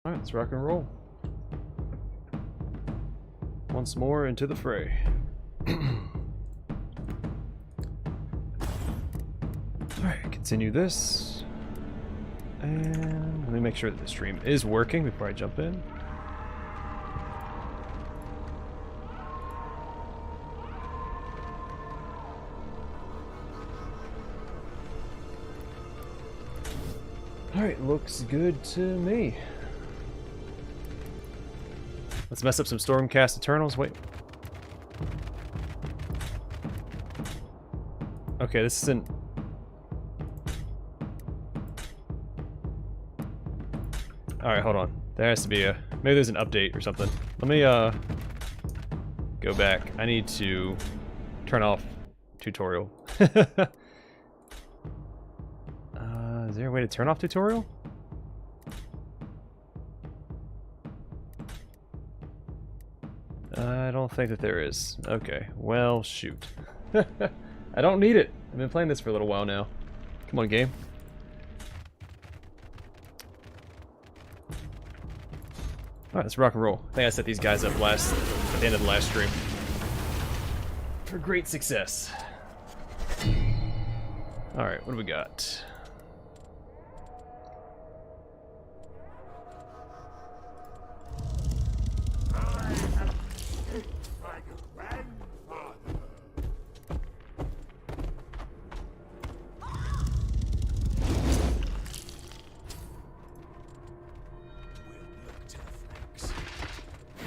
Alright, let's rock and roll. Once more into the fray. Alright, continue this. And let me make sure that the stream is working before I jump in. Alright, looks good to me. Let's mess up some Stormcast Eternals. Wait. Okay, this isn't... Alright, hold on. There has to be a... Maybe there's an update or something. Let me, go back. I need to turn off tutorial. Is there a way to turn off tutorial? I don't think that there is. Okay, well, shoot. I don't need it. I've been playing this for a little while now. Come on, game. Alright, let's rock and roll. I think I set these guys up at the end of the last stream. For great success. Alright, what do we got?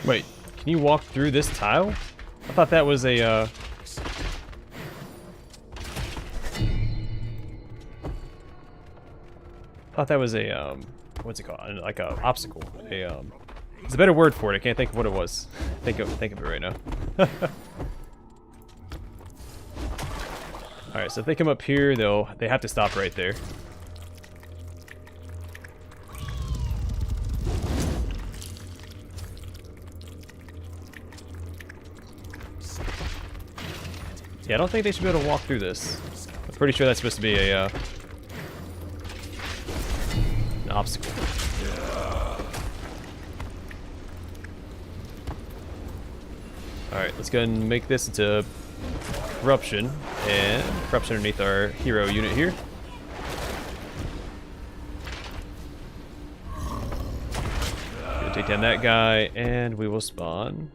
Wait, can you walk through this tile? I thought that was a, I thought that was a, what's it called? Like a obstacle. There's a better word for it. I can't think of what it was. Think of it right now. Alright, so if they come up here, they have to stop right there. Yeah, I don't think they should be able to walk through this. I'm pretty sure that's supposed to be a, an obstacle. Alright, let's go ahead and make this into corruption. And corruption underneath our hero unit here. Gonna take down that guy, and we will spawn.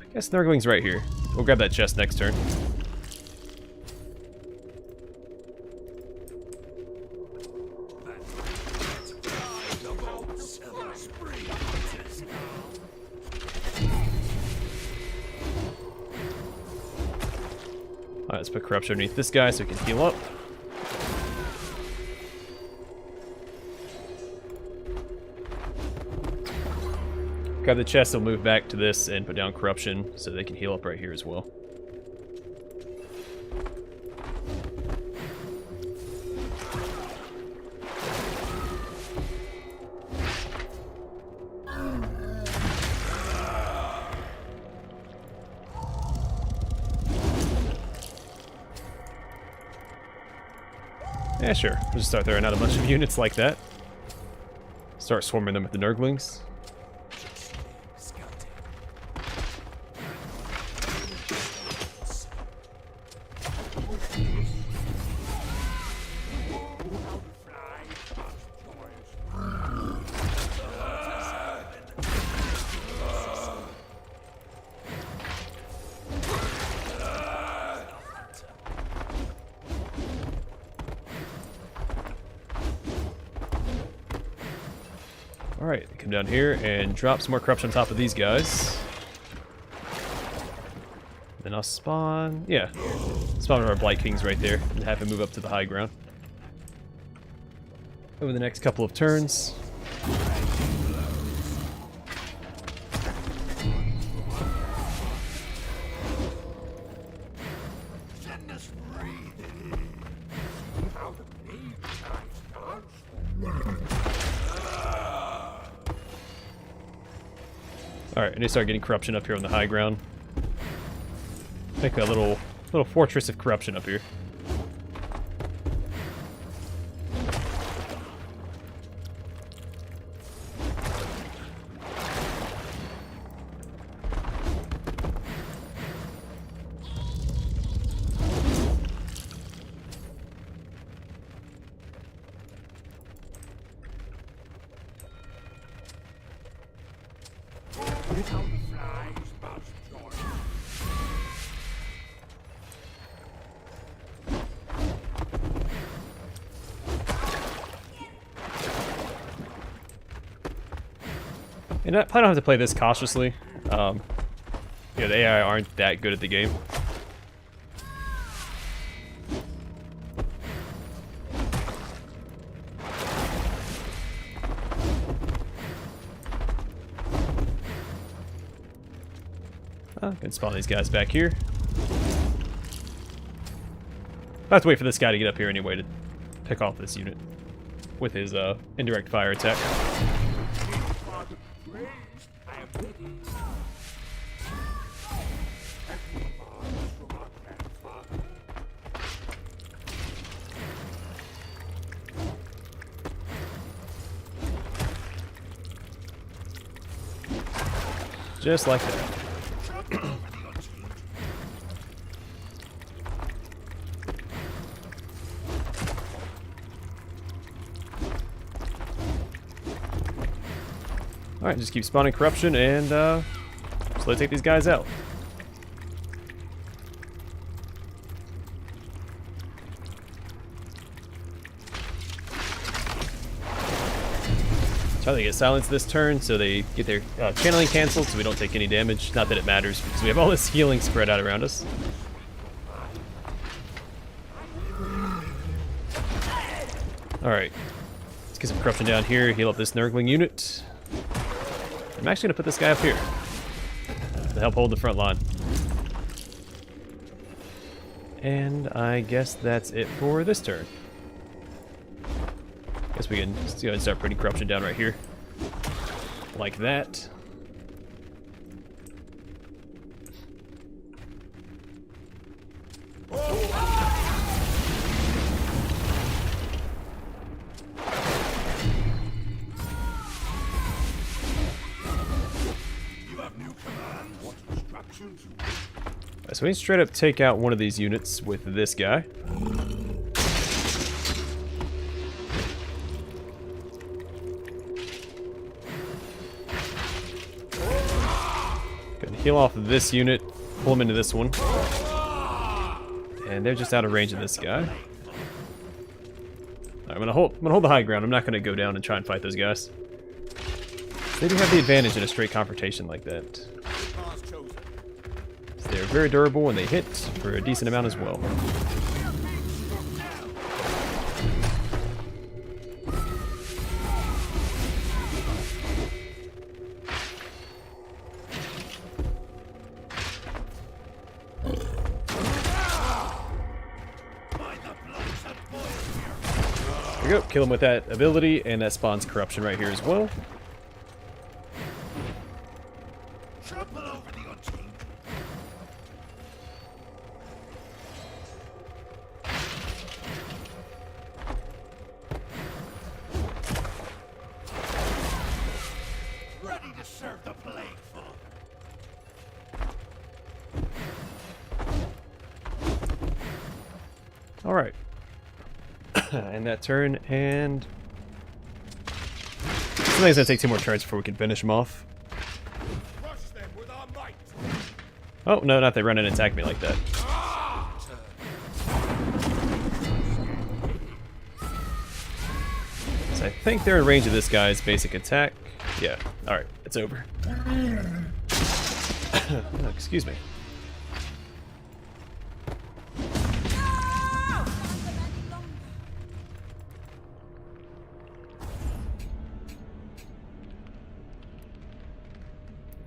I guess Nurgling's right here. We'll grab that chest next turn. Alright, let's put corruption underneath this guy so he can heal up. Grab the chest, they'll move back to this and put down corruption so they can heal up right here as well. Yeah, sure. We'll just start throwing out a bunch of units like that. Start swarming them with the Nurglings. Alright, come down here and drop some more corruption on top of these guys. Then I'll spawn... yeah. Spawn one of our Blight Kings right there and have him move up to the high ground. Over the next couple of turns. Alright, I need to start getting corruption up here on the high ground. Make a little fortress of corruption up here. And I probably don't have to play this cautiously. The AI aren't that good at the game. Can spawn these guys back here. I have to wait for this guy to get up here anyway to pick off this unit with his indirect fire attack. Just like that. Alright, just keep spawning corruption and slowly take these guys out. Try to get silenced this turn so they get their channeling canceled so we don't take any damage. Not that it matters because we have all this healing spread out around us. Alright, let's get some corruption down here, heal up this Nurgling unit. I'm actually going to put this guy up here to help hold the front line. And I guess that's it for this turn. Guess we can just go ahead and start putting corruption down right here. Like that. So we can straight up take out one of these units with this guy. Gonna heal off this unit, pull him into this one. And they're just out of range of this guy. Alright, I'm gonna hold the high ground. I'm not gonna go down and try and fight those guys. They do have the advantage in a straight confrontation like that. They're very durable and they hit for a decent amount as well. There we go, kill him with that ability, and that spawns corruption right here as well. Alright. And that turn, and I think it's gonna take 2 more turns before we can finish them off. Oh, no, not they run in and attack me like that. So I think they're in range of this guy's basic attack. Yeah, alright, it's over. Oh, excuse me.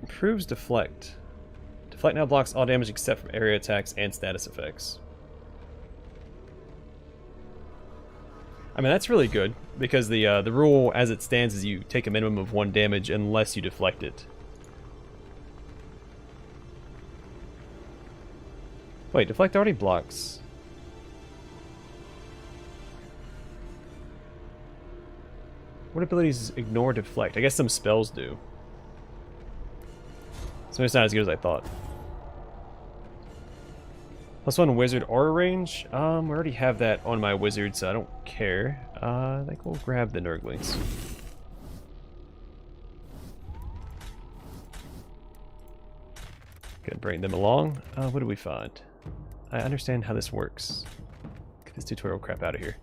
Improves deflect. Deflect now blocks all damage except from area attacks and status effects. I mean, that's really good because the rule as it stands is you take a minimum of 1 damage unless you deflect it. Wait, deflect already blocks. What abilities ignore deflect? I guess some spells do. So it's not as good as I thought. +1 wizard aura range. We already have that on my wizard, so I don't care. I think we'll grab the Nurglings. Gonna bring them along. What do we find? I understand how this works. Get this tutorial crap out of here.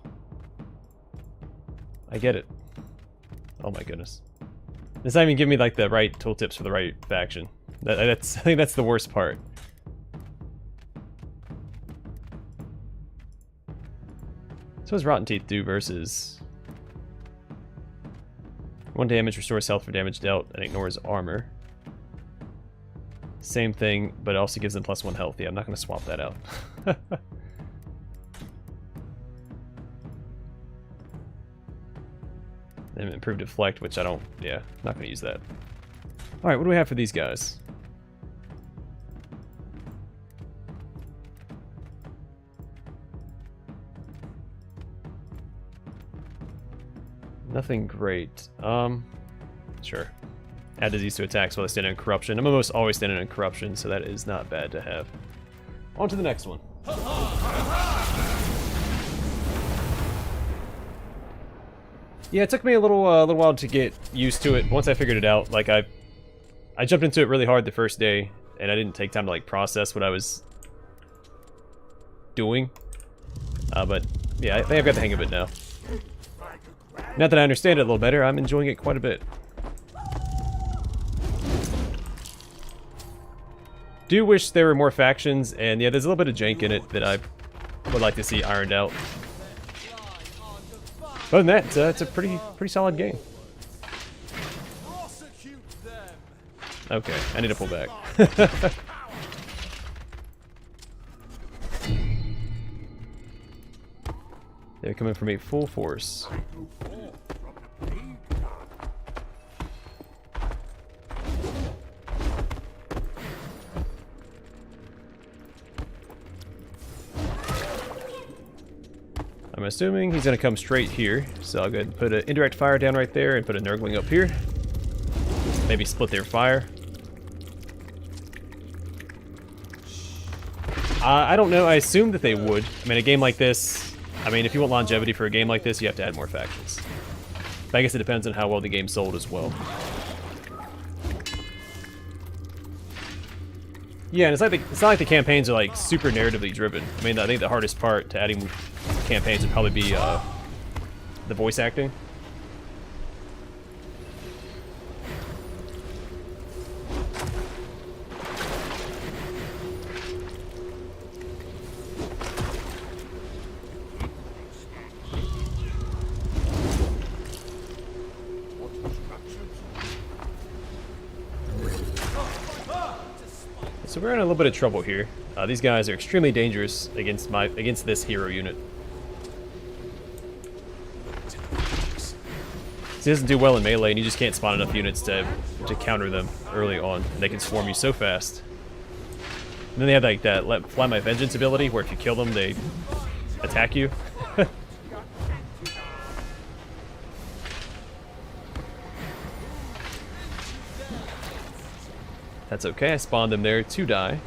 I get it. Oh my goodness. It's not even giving me like the right tooltips for the right faction. That's I think that's the worst part. So what does Rotten Teeth do versus... 1 damage, restores health for damage dealt, and ignores armor. Same thing, but it also gives them +1 health. Yeah, I'm not going to swap that out. Then improved deflect, which I don't... Yeah, not going to use that. Alright, what do we have for these guys? Nothing great. Sure. Add disease to attacks while they stand in corruption. I'm almost always standing in corruption, so that is not bad to have. On to the next one. Yeah, it took me a little while to get used to it. Once I figured it out, like I jumped into it really hard the first day, and I didn't take time to like process what I was doing. But yeah, I think I've got the hang of it now. Now that I understand it a little better, I'm enjoying it quite a bit. Do wish there were more factions, and yeah, there's a little bit of jank in it that I would like to see ironed out. Other than that, it's a pretty solid game. Okay, I need to pull back. They're coming for me full force. I'm assuming he's going to come straight here, so I'll go ahead and put an indirect fire down right there and put a Nurgling up here. Maybe split their fire. I don't know, I assume that they would. I mean, a game like this, I mean, if you want longevity for a game like this, you have to add more factions. But I guess it depends on how well the game's sold as well. Yeah, and it's not like the campaigns are like super narratively driven. I mean, I think the hardest part to adding campaigns would probably be the voice acting. So we're in a little bit of trouble here. These guys are extremely dangerous against this hero unit. So he doesn't do well in melee, and you just can't spawn enough units to counter them early on. And they can swarm you so fast. And then they have like that Fly My Vengeance ability, where if you kill them, they attack you. That's okay, I spawned them there to die.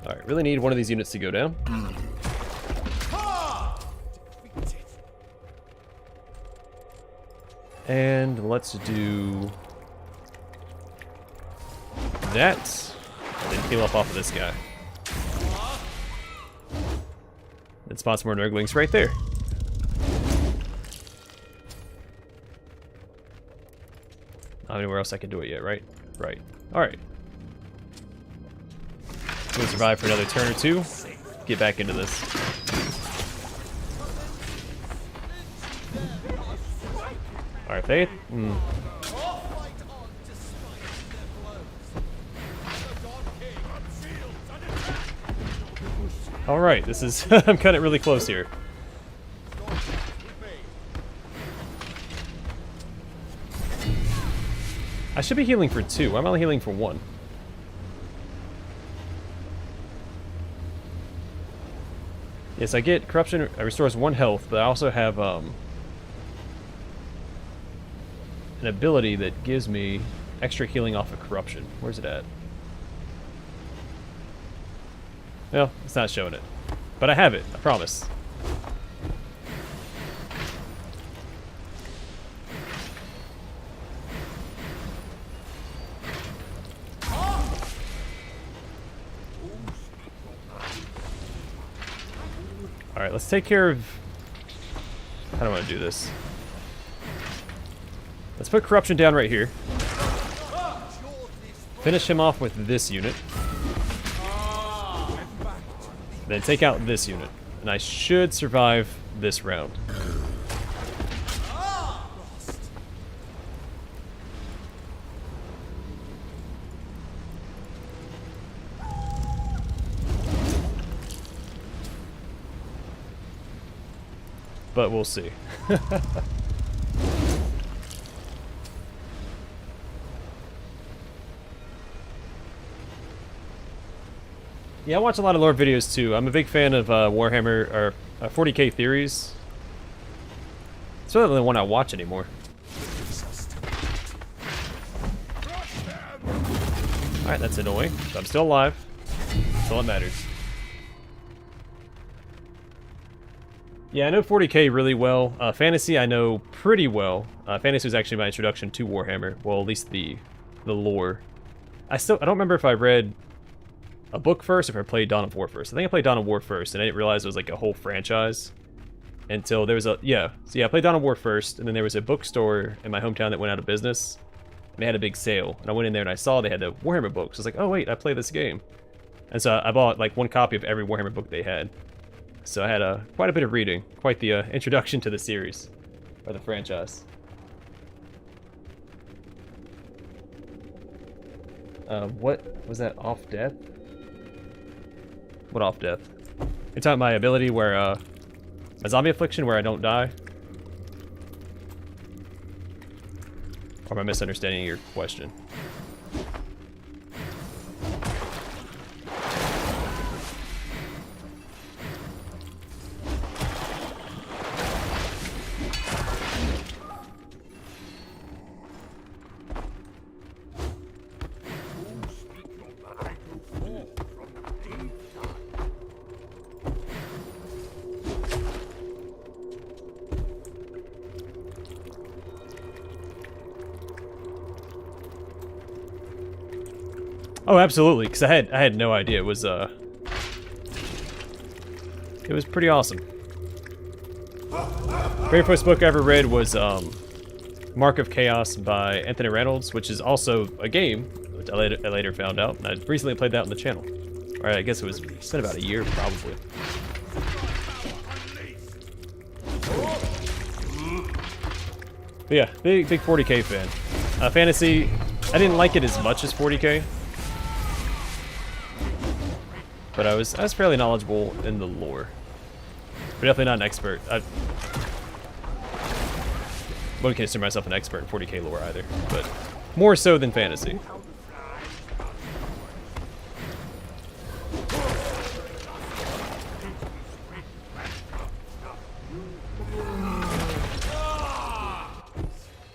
Alright, really need one of these units to go down. And let's do that. And then peel off of this guy. And spot some more Nurglings right there. Not anywhere else I can do it yet, right? Right. Alright. We'll survive for another turn or two. Get back into this. Alright, Faith. Alright, this is... I'm kind of really close here. I should be healing for 2. I'm only healing for 1. Yes, I get corruption. It restores 1 health, but I also have an ability that gives me extra healing off of corruption. Where's it at? Well, it's not showing it. But I have it, I promise. Alright, let's take care of... How do I want to do this? Let's put corruption down right here. Finish him off with this unit. Then take out this unit. And I should survive this round. But we'll see. Yeah, I watch a lot of lore videos too. I'm a big fan of Warhammer, or 40k theories. It's really the only one I watch anymore. Alright, that's annoying. But I'm still alive. That's all that matters. Yeah, I know 40k really well. Fantasy I know pretty well. Fantasy was actually my introduction to Warhammer. Well, at least the lore. I don't remember if I read a book first or if I played Dawn of War first. I think I played Dawn of War first, and I didn't realize it was like a whole franchise until there was a... Yeah, so yeah, I played Dawn of War first, and then there was a bookstore in my hometown that went out of business, and they had a big sale. And I went in there and I saw they had the Warhammer books. I was like, oh wait, I play this game. And so I bought like one copy of every Warhammer book they had. So I had quite a bit of reading, quite the introduction to the series, or the franchise. What was that, off death? What off death? You're talking about my ability where, a zombie affliction where I don't die? Or am I misunderstanding your question? Oh, absolutely, because I had no idea. It was pretty awesome. Very first book I ever read was Mark of Chaos by Anthony Reynolds, which is also a game, which I later found out. And I recently played that on the channel. Or I guess it's been about a year, probably. But yeah, big 40k fan. Fantasy, I didn't like it as much as 40k. But I was fairly knowledgeable in the lore. But definitely not an expert. I wouldn't consider myself an expert in 40k lore either, but more so than fantasy.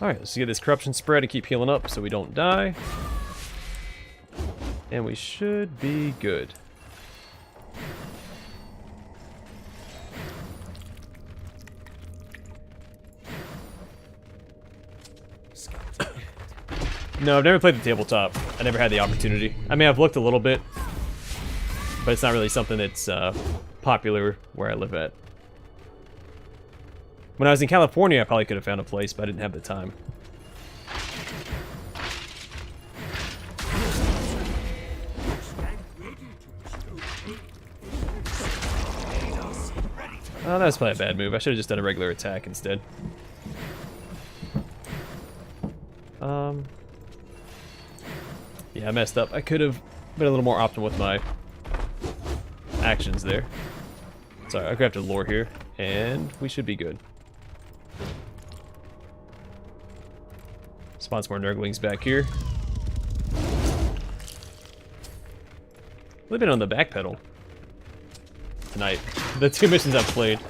Alright, let's get this corruption spread and keep healing up so we don't die. And we should be good. No, I've never played the tabletop. I never had the opportunity. I mean, I've looked a little bit, but it's not really something that's popular where I live at. When I was in California, I probably could have found a place, but I didn't have the time. Oh, that was probably a bad move. I should have just done a regular attack instead. Yeah, I messed up. I could have been a little more optimal with my actions there. Sorry, I grabbed a lore here, and we should be good. Spawn some more Nurglings back here. We've been on the back pedal tonight. The two missions I've played.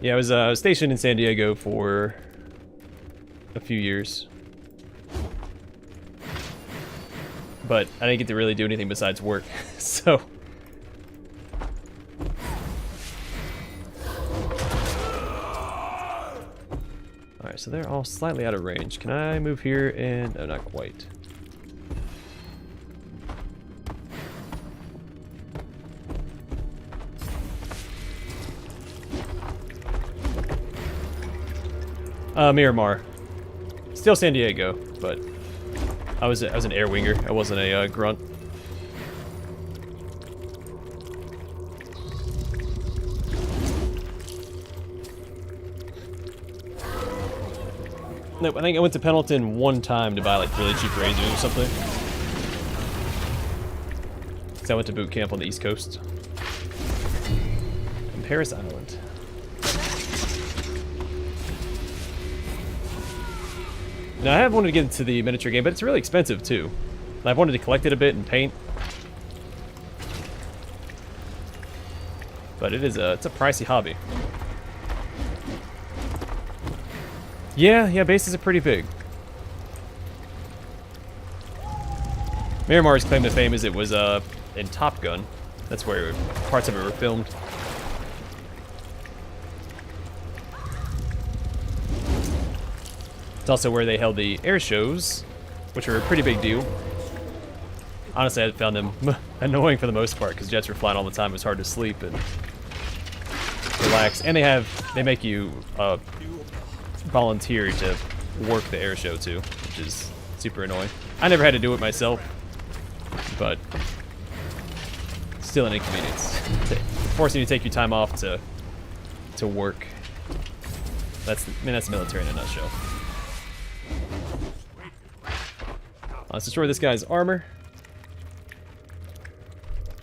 Yeah, I was stationed in San Diego for a few years. but I didn't get to really do anything besides work, so... Alright, so they're all slightly out of range. Can I move here and... Oh, not quite. Miramar. Still San Diego, but I was an air winger. I wasn't a grunt. Nope, I think I went to Pendleton one time to buy like really cheap razors or something. Because I went to boot camp on the East Coast. And Paris Island. Now, I have wanted to get into the miniature game, but it's really expensive too. I've wanted to collect it a bit and paint. But it's a pricey hobby. Yeah, bases are pretty big. Miramar's claim to fame is it was in Top Gun. That's where parts of it were filmed. It's also where they held the air shows, which were a pretty big deal. Honestly, I found them annoying for the most part because jets were flying all the time. It was hard to sleep and relax. And they make you volunteer to work the air show too, which is super annoying. I never had to do it myself, but still an inconvenience. Forcing you to take your time off to work. That's the military in a nutshell. Let's destroy this guy's armor.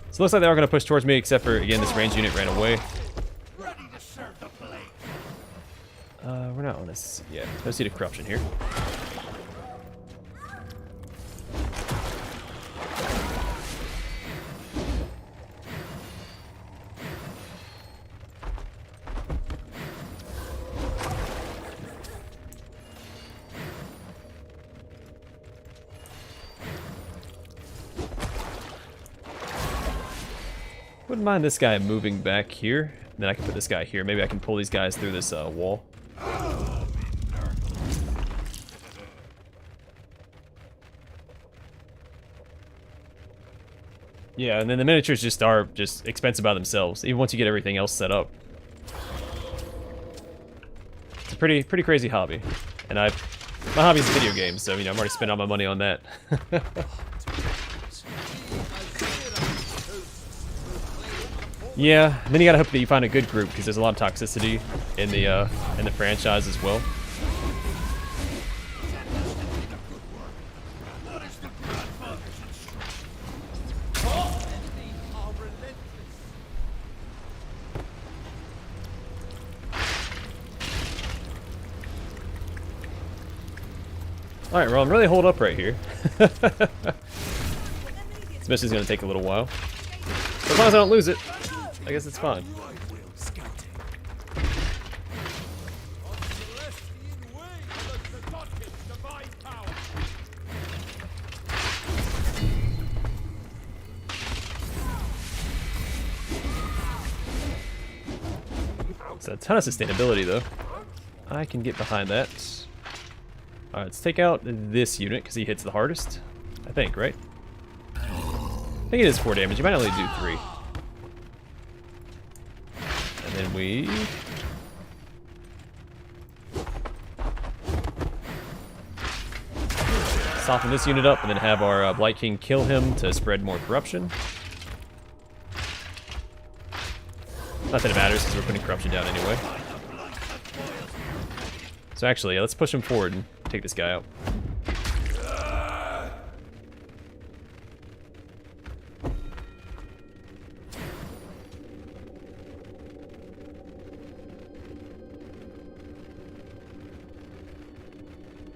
So it looks like they are going to push towards me, except for, again, this ranged unit ran away. We're not on this. Yeah, no seed of corruption here. Wouldn't mind this guy moving back here. Then I can put this guy here. Maybe I can pull these guys through this wall. Yeah, and then the miniatures just are expensive by themselves, even once you get everything else set up. It's a pretty crazy hobby. And my hobby is video games, so I'm already spending all my money on that. Yeah, and then you gotta hope that you find a good group because there's a lot of toxicity in the franchise as well. All right, well, I'm really holed up right here. This mission's gonna take a little while, but as long as I don't lose it, I guess it's fine. It's a ton of sustainability, though. I can get behind that. Alright, let's take out this unit, because he hits the hardest. I think, right? I think it is 4 damage. You might only do 3. And then we... soften this unit up, and then have our Blight King kill him to spread more corruption. Not that it matters, because we're putting corruption down anyway. So actually, yeah, let's push him forward and take this guy out.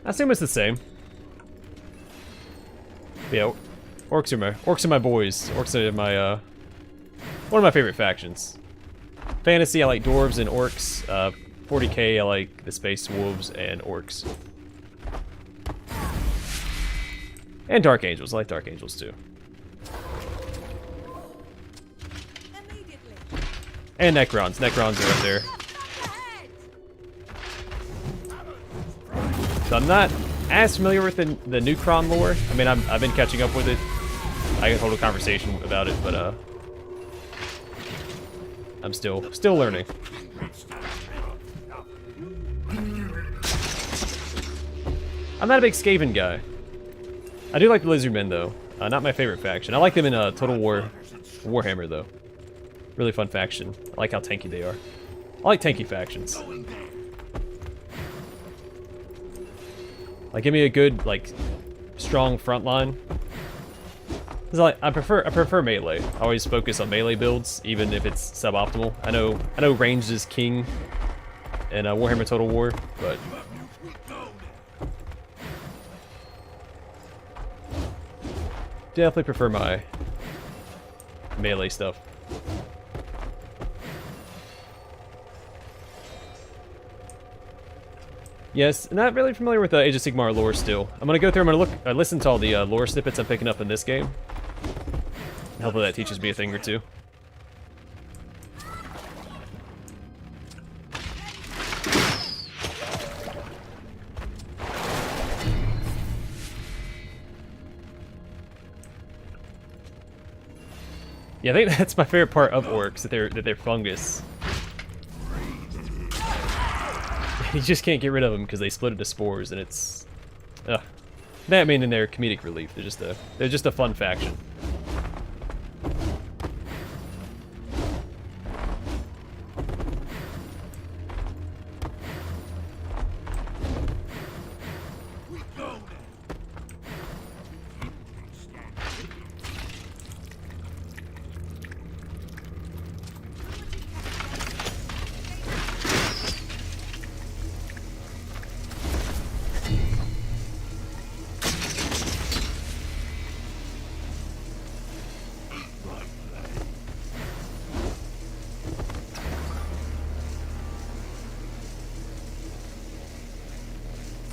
I assume it's the same. Yeah, orcs are my boys. Orcs are my one of my favorite factions. Fantasy, I like dwarves and orcs. 40k, I like the space wolves and orcs. And Dark Angels. I like Dark Angels too. And Necrons. Necrons are up there. So I'm not as familiar with the Necron lore. I mean, I've been catching up with it. I can hold a conversation about it, but I'm still learning. I'm not a big Skaven guy. I do like the Lizardmen though. Not my favorite faction. I like them in Total War Warhammer though. Really fun faction. I like how tanky they are. I like tanky factions. Like, give me a good, like, strong front line. Like, I prefer melee. I always focus on melee builds, even if it's suboptimal. I know ranged is king in Warhammer Total War, but definitely prefer my melee stuff. Yes, not really familiar with the Age of Sigmar lore still. I'm gonna go through, I'm gonna listen to all the lore snippets I'm picking up in this game. Hopefully that teaches me a thing or two. Yeah, I think that's my favorite part of orcs, that they're fungus. You just can't get rid of them because they split into spores, and it's, that I mean, in their comedic relief, they're just a fun faction.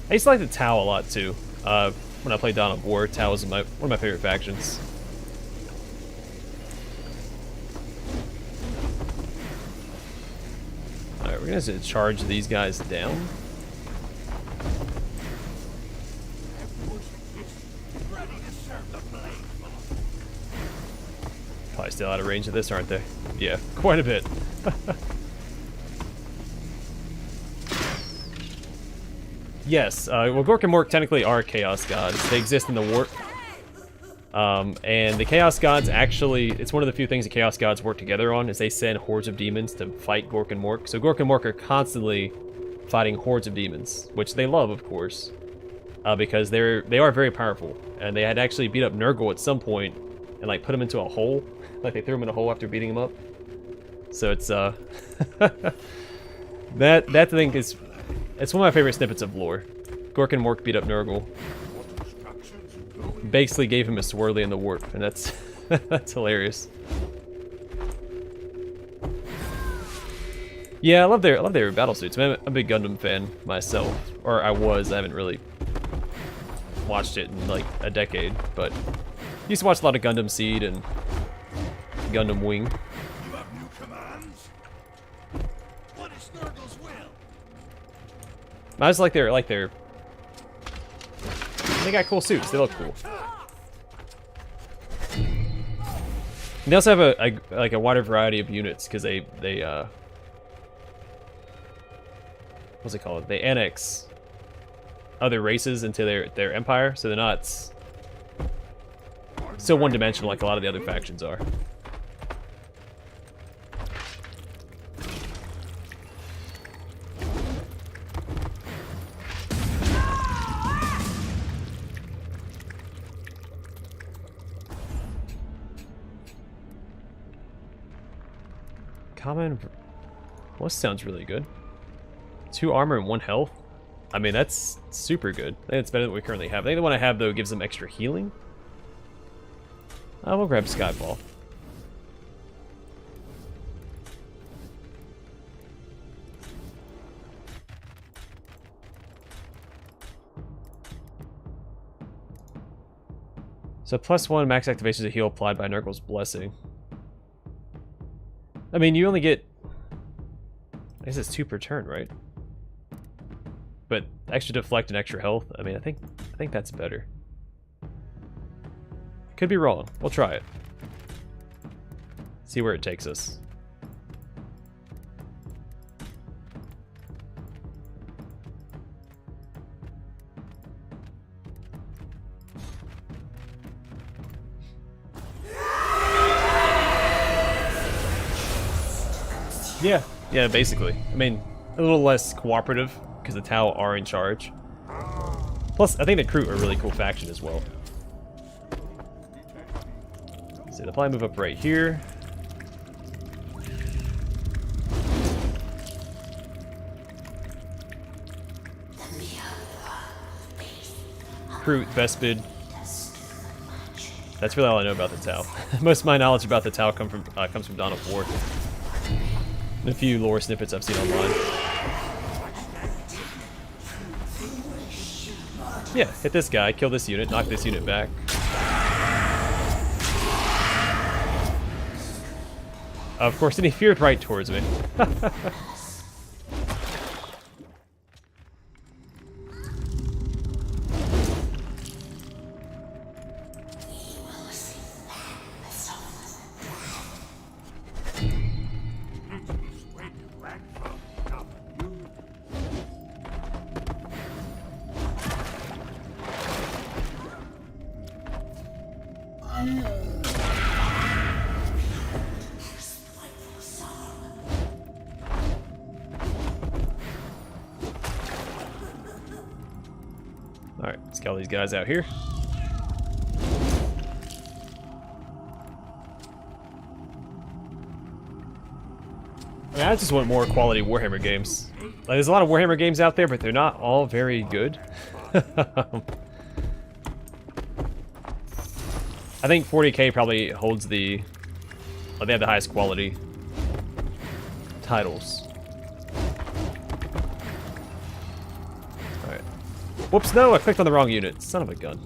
I used to like the Tau a lot too. When I played Dawn of War, Tau was one of my favorite factions. Alright, we're gonna charge these guys down. Probably still out of range of this, aren't they? Yeah, quite a bit. Yes, well, Gork and Mork technically are Chaos Gods. They exist in the Warp. And the Chaos Gods actually, it's one of the few things the Chaos Gods work together on, is they send hordes of demons to fight Gork and Mork. So Gork and Mork are constantly fighting hordes of demons, which they love, of course, because they are very powerful. And they had actually beat up Nurgle at some point and like put him into a hole. Like they threw him in a hole after beating him up. So it's that thing is, it's one of my favorite snippets of lore. Gork and Mork beat up Nurgle. Basically gave him a swirly in the warp, and that's that's hilarious. Yeah, I love their battle suits. I'm a big Gundam fan myself, or I was. I haven't really watched it in like a decade, but used to watch a lot of Gundam Seed and Gundam Wing. You have new commands? What is Nurgle's will? I just like their. They got cool suits. They look cool. And they also have a wider variety of units because they what's it called? They annex other races into their empire, so they're not so one-dimensional like a lot of the other factions are. Common. Well, this sounds really good. 2 armor and 1 health. I mean, that's super good. I think it's better than we currently have. I think the one I have, though, gives them extra healing. We'll grab Skyfall. So +1 max activation is a heal applied by Nurgle's Blessing. I mean, you only get... I guess it's 2 per turn, right? But extra deflect and extra health. I mean, I think that's better. Could be wrong. We'll try it. See where it takes us. Yeah, basically. I mean, a little less cooperative because the Tau are in charge. Plus, I think the Crew are a really cool faction as well. So they'll probably move up right here. Crew, Vespid. That's really all I know about the Tau. Most of my knowledge about the Tau comes from Dawn of War. And a few lore snippets I've seen online. Yeah, hit this guy, kill this unit, knock this unit back. Of course, and he feared right towards me. Alright, let's get all these guys out here. I mean, I just want more quality Warhammer games. Like, there's a lot of Warhammer games out there, but they're not all very good. I think 40K probably holds the... Well, they have the highest quality titles. Alright. Whoops, no, I clicked on the wrong unit. Son of a gun.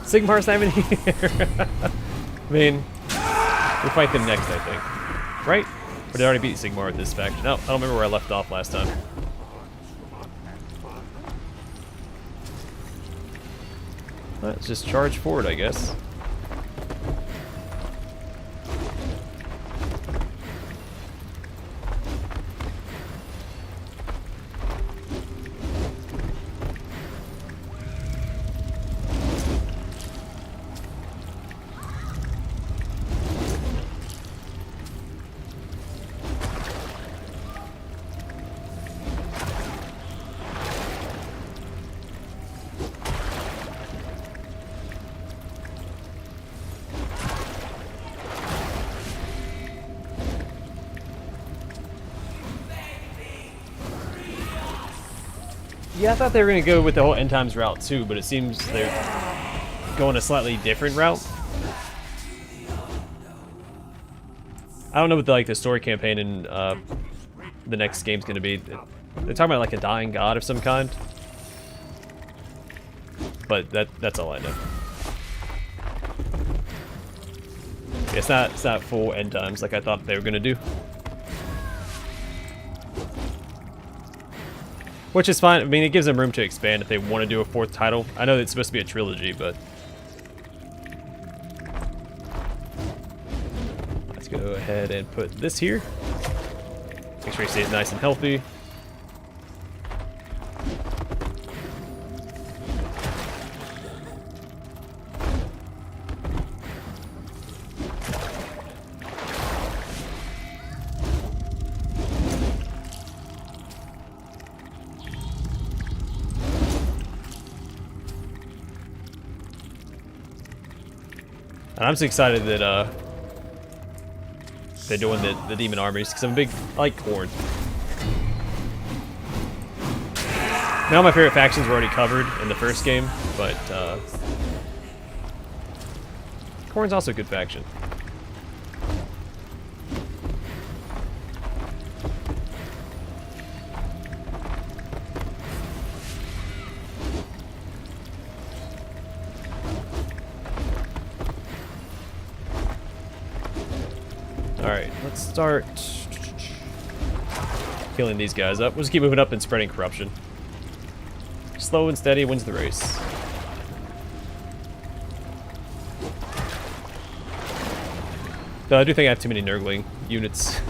Sigmar's not even here. I mean, we'll fight them next, I think. Right? Or did I already beat Sigmar with this faction? No, I don't remember where I left off last time. Let's just charge forward, I guess. Yeah, I thought they were going to go with the whole end times route too, but it seems they're going a slightly different route. I don't know what the story campaign in the next game's going to be. They're talking about like a dying god of some kind, but that's all I know. It's not full end times like I thought they were going to do. Which is fine. I mean, it gives them room to expand if they want to do a 4th title. I know it's supposed to be a trilogy, but... Let's go ahead and put this here. Make sure he stays nice and healthy. And I'm just excited that they're doing the demon armies because I'm a big... I like Khorne. Now my favorite factions were already covered in the first game, but Khorne's also a good faction. Alright, let's start killing these guys up. We'll just keep moving up and spreading corruption. Slow and steady wins the race. Though I do think I have too many Nurgling units.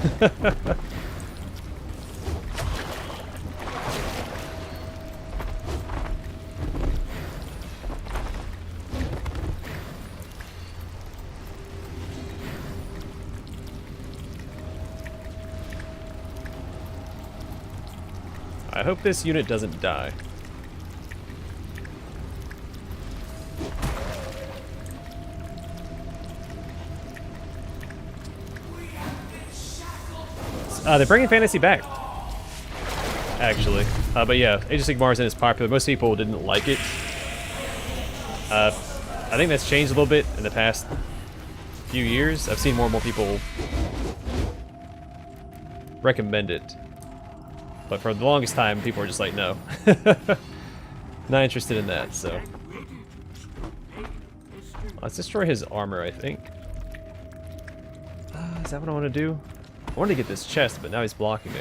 I hope this unit doesn't die. They're bringing fantasy back, actually. But yeah, Age of Sigmar isn't as popular. Most people didn't like it. I think that's changed a little bit in the past few years. I've seen more and more people recommend it. But for the longest time, people were just like, no. Not interested in that, so. Let's destroy his armor, I think. Is that what I want to do? I wanted to get this chest, but now he's blocking me.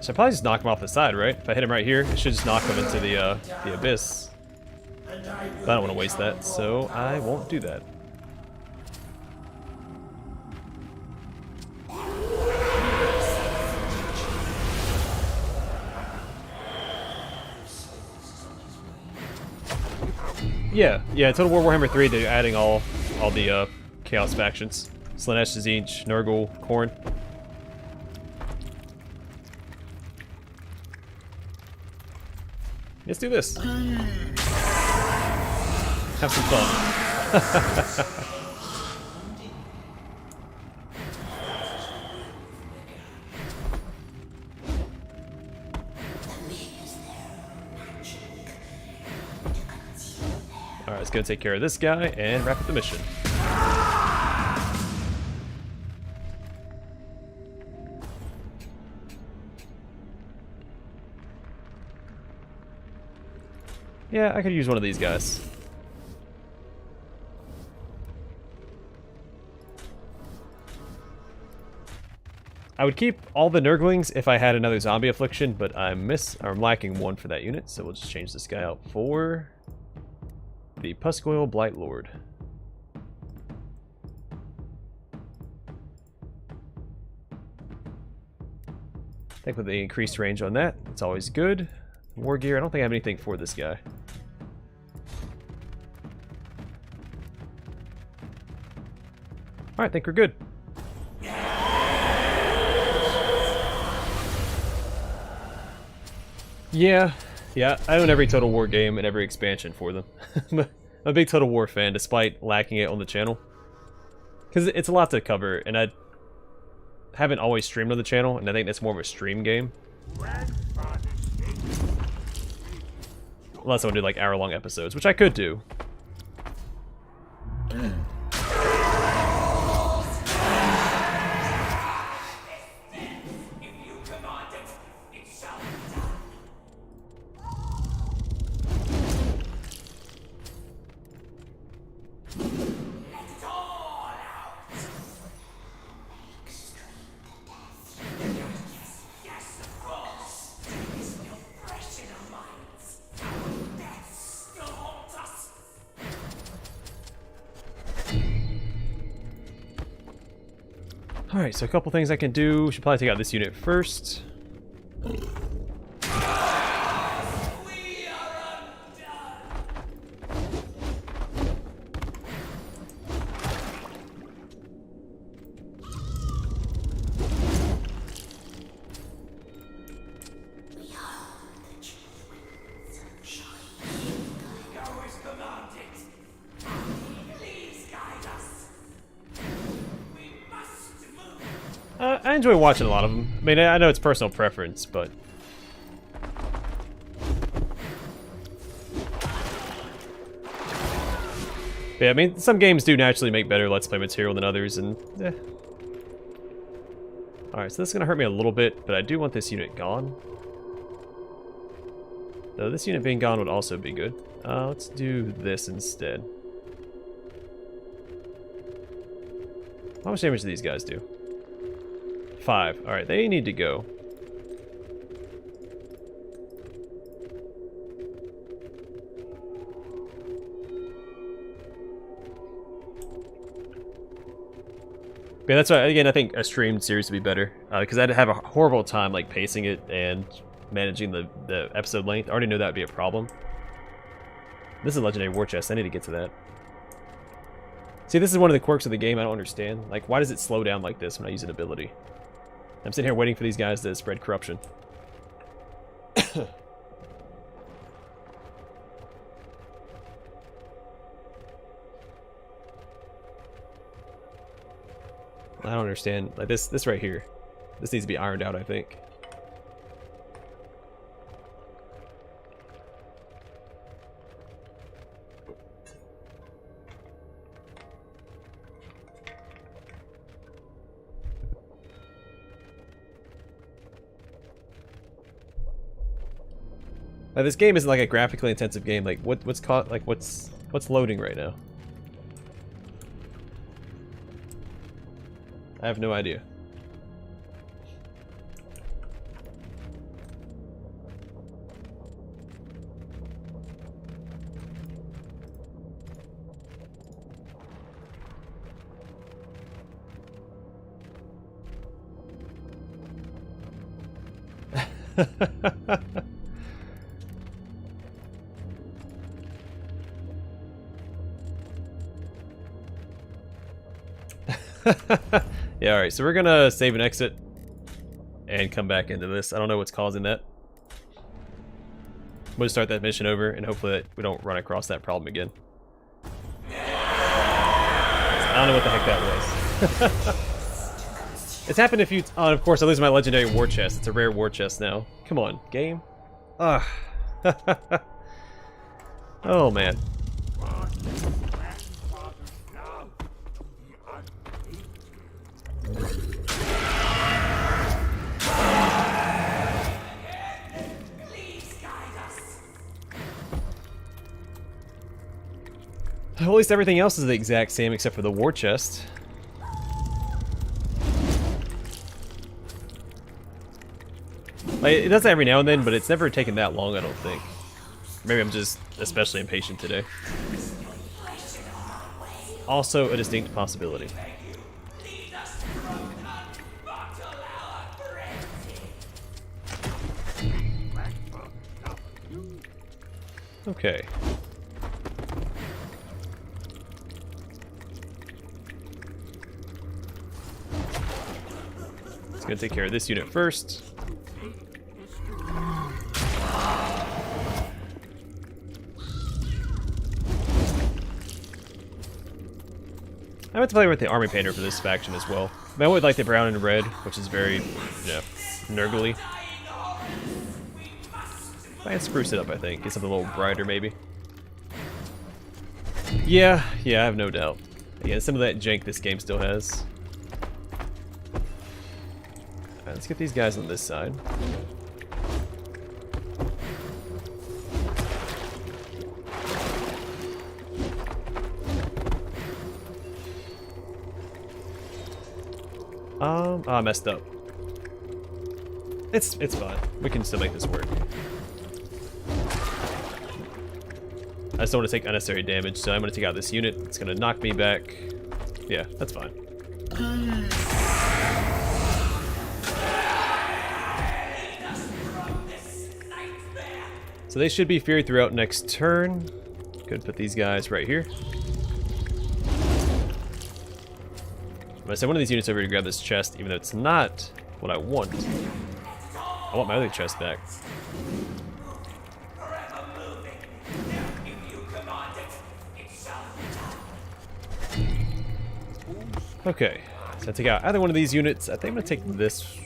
So I probably just knock him off the side, right? If I hit him right here, it should just knock him into the abyss. But I don't want to waste that, so I won't do that. Yeah, Total War Warhammer 3, they're adding all the Chaos factions. Slaanesh, Tzeentch, Nurgle, Khorne. Let's do this. Have some fun. Alright, let's go take care of this guy and wrap up the mission. Yeah, I could use one of these guys. I would keep all the Nurglings if I had another zombie affliction, but I'm lacking one for that unit, so we'll just change this guy out for the Puscoil Blight Lord. I think with the increased range on that, it's always good. War gear, I don't think I have anything for this guy. Alright, I think we're good. Yeah, I own every Total War game and every expansion for them. I'm a big Total War fan, despite lacking it on the channel. Because it's a lot to cover, and I haven't always streamed on the channel, and I think that's more of a stream game. Unless I want to do like hour-long episodes, which I could do. Alright, so a couple things I can do. Should probably take out this unit first. I enjoy watching a lot of them. I mean, I know it's personal preference, but... Yeah, I mean, some games do naturally make better Let's Play material than others, and eh. Alright, so this is going to hurt me a little bit, but I do want this unit gone. Though this unit being gone would also be good. Let's do this instead. How much damage do these guys do? 5. Alright, they need to go. Yeah, that's why, again, I think a streamed series would be better. Because I'd have a horrible time, like, pacing it and managing the episode length. I already knew that would be a problem. This is a legendary war chest. I need to get to that. See, this is one of the quirks of the game I don't understand. Like, why does it slow down like this when I use an ability? I'm sitting here waiting for these guys to spread corruption. I don't understand. Like, this right here. This needs to be ironed out, I think. Like, this game isn't like a graphically intensive game. Like, what's loading right now? I have no idea. Yeah, alright, so we're gonna save and exit and come back into this. I don't know what's causing that. We'll start that mission over and hopefully that we don't run across that problem again. I don't know what the heck that was. It's happened a few oh, and of course I lose my legendary war chest. It's a rare war chest now. Come on, game. Ugh. Oh man. Well, at least everything else is the exact same except for the war chest. Like, it does that every now and then, but it's never taken that long, I don't think. Maybe I'm just especially impatient today. Also a distinct possibility. Okay. Gonna take care of this unit first. I meant to play with the army painter for this faction as well. I went with like the brown and red, which is very, you know, nurgly. I can spruce it up, I think. Get something a little brighter, maybe. Yeah, I have no doubt. Again, some of that jank this game still has. Let's get these guys on this side. I messed up. It's fine. We can still make this work. I just don't want to take unnecessary damage, so I'm going to take out this unit. It's going to knock me back. Yeah, that's fine. So they should be feared throughout next turn. Could put these guys right here. I'm gonna send one of these units over to grab this chest, even though it's not what I want. I want my other chest back. Okay, so So I take out either one of these units. I think I'm gonna take this.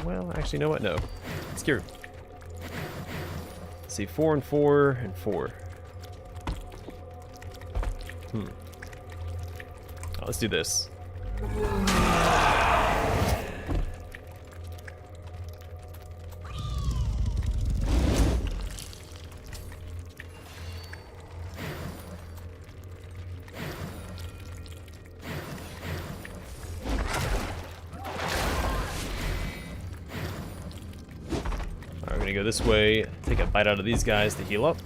Well, actually, you know what? No. Screw. Let's see, 4 and 4 and 4. Oh, let's do this. We're gonna go this way, take a bite out of these guys to heal up.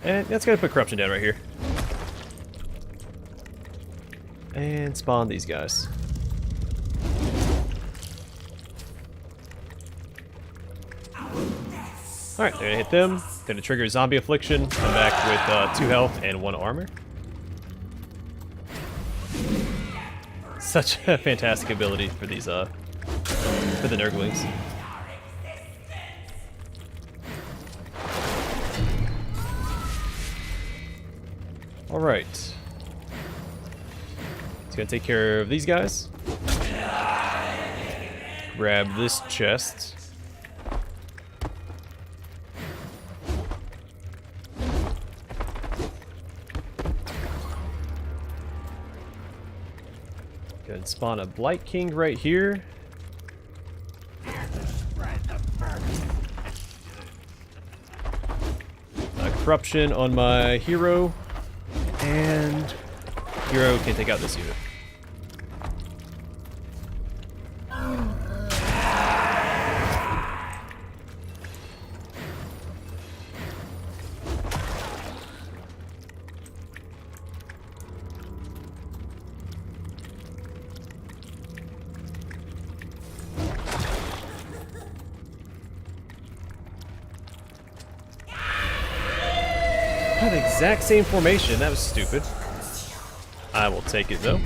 And that's gonna put corruption down right here. And spawn these guys. Alright, they're gonna hit them. They're gonna trigger zombie affliction, come back with 2 health and 1 armor. Such a fantastic ability for these, for the Nurglings. Alright. It's gonna take care of these guys. Grab this chest. Go ahead and spawn a Blight King right here. Corruption on my hero. And hero can take out this unit. Had the exact same formation. That was stupid. I will take it though.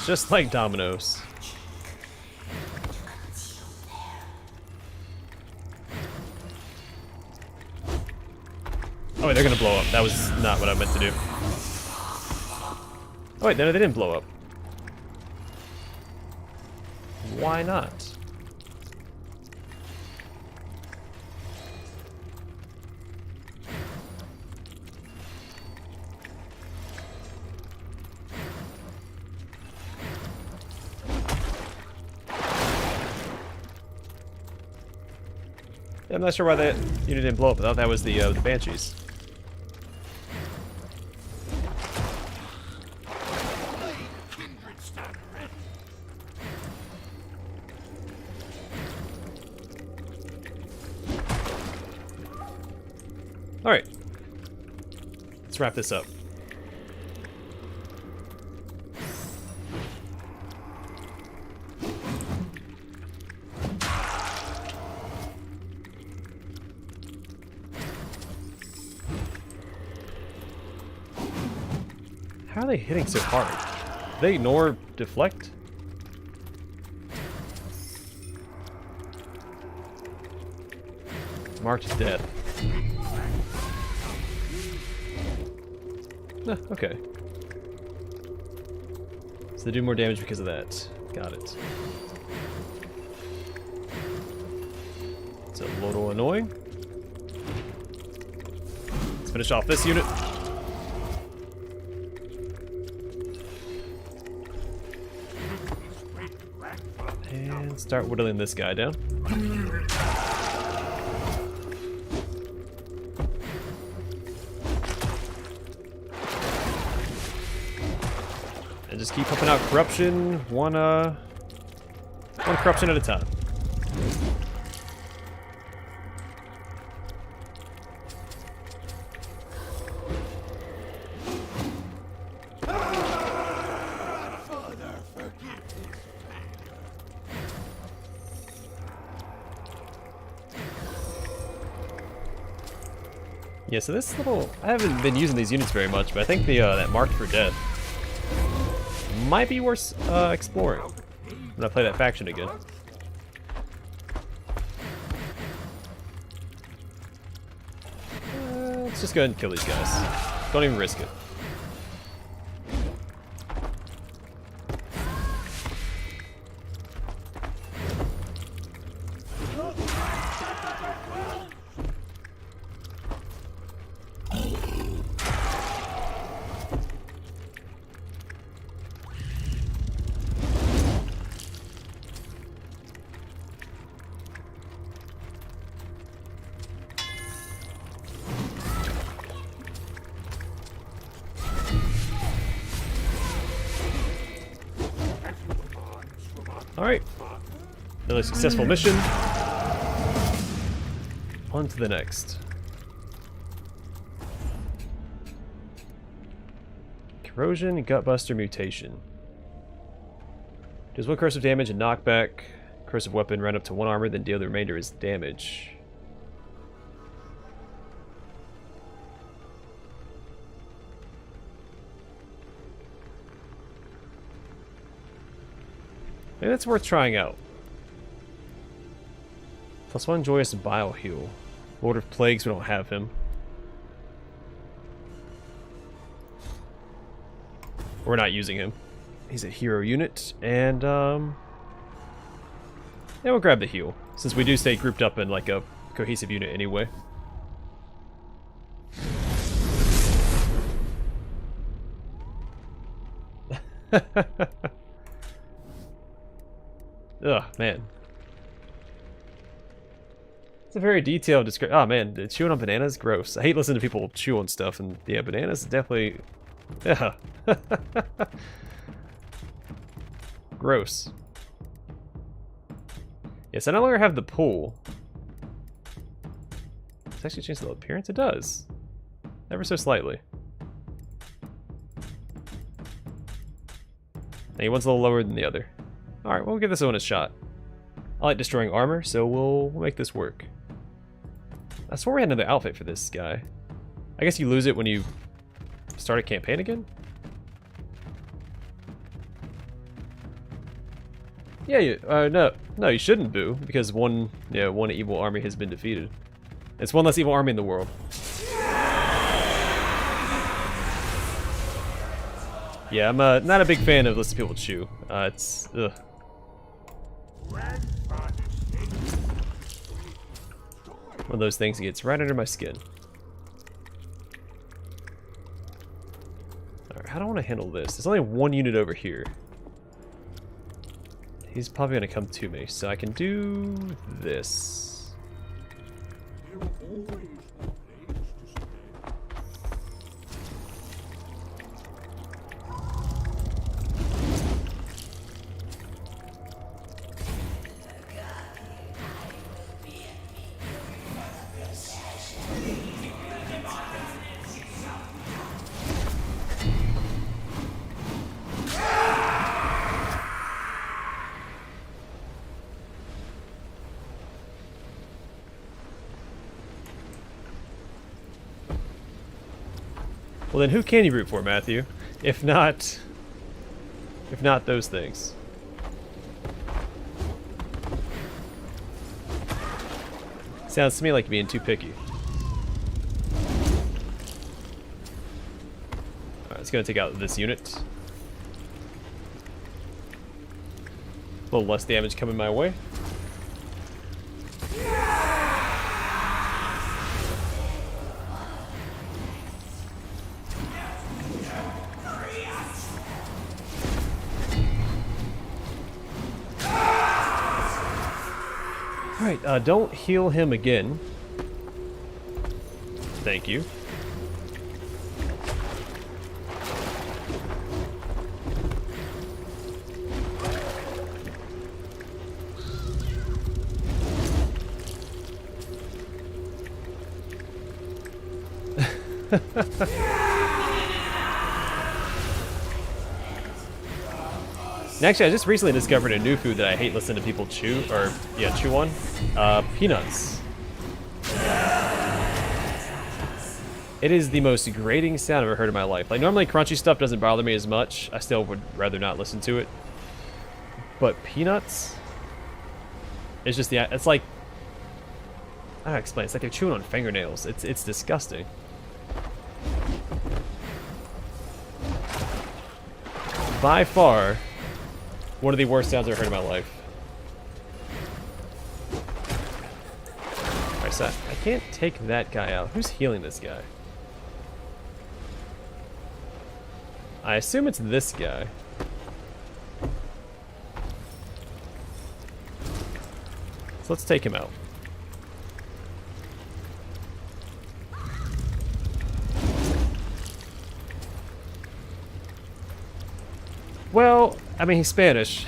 Just like dominoes. Oh wait, they're gonna blow up. That was not what I meant to do. Oh wait, no, they didn't blow up. Why not? Yeah, I'm not sure why that unit didn't blow up. I thought that was the Banshees. Alright. Let's wrap this up. How are they hitting so hard? Do they ignore deflect? Marked death. Okay. So they do more damage because of that. Got it. It's a little annoying. Let's finish off this unit. And start whittling this guy down. Just keep pumping out corruption, one corruption at a time. Yeah, so this little, I haven't been using these units very much, but I think the that marked for death might be worth exploring. when I play that faction again. Let's just go ahead and kill these guys. Don't even risk it. Alright. Another successful mission. On to the next. Corrosion, Gutbuster, Mutation. Does 1 corrosive damage and knockback. Corrosive weapon, run up to 1 armor, then deal the remainder as damage. Maybe that's worth trying out. +1 Joyous Bile Heal. Lord of Plagues, we don't have him. We're not using him. He's a hero unit, and yeah, we'll grab the heal, since we do stay grouped up in like a cohesive unit anyway. Ugh, man. It's a very detailed description. Oh man, chewing on bananas? Gross. I hate listening to people chew on stuff, and yeah, bananas definitely... Yeah. Gross. Yes, I no longer have the pool. Does it actually change the appearance? It does. Ever so slightly. Hey, one's a little lower than the other. Alright, well, we'll give this one a shot. I like destroying armor, so we'll make this work. I swore we had another outfit for this guy. I guess you lose it when you start a campaign again? Yeah, no, you shouldn't, Boo, because one evil army has been defeated. It's one less evil army in the world. Yeah, I'm not a big fan of listening to people chew. It's ugh. One of those things that gets right under my skin. Alright, how do I want to handle this? There's only one unit over here. He's probably going to come to me, so I can do this. Well then, who can you root for, Matthew? If not those things. Sounds to me like you're being too picky. Alright, let's go and take out this unit. A little less damage coming my way. Alright, don't heal him again. Thank you. And actually, I just recently discovered a new food that I hate listening to people chew on. Peanuts. It is the most grating sound I've ever heard in my life. Like, normally crunchy stuff doesn't bother me as much. I still would rather not listen to it. But peanuts? It's just the, it's like, I don't explain. It's like they're chewing on fingernails. It's disgusting. By far, one of the worst sounds I've ever heard in my life. Alright, so I can't take that guy out. Who's healing this guy? I assume it's this guy. So let's take him out. Well, I mean, he's Spanish.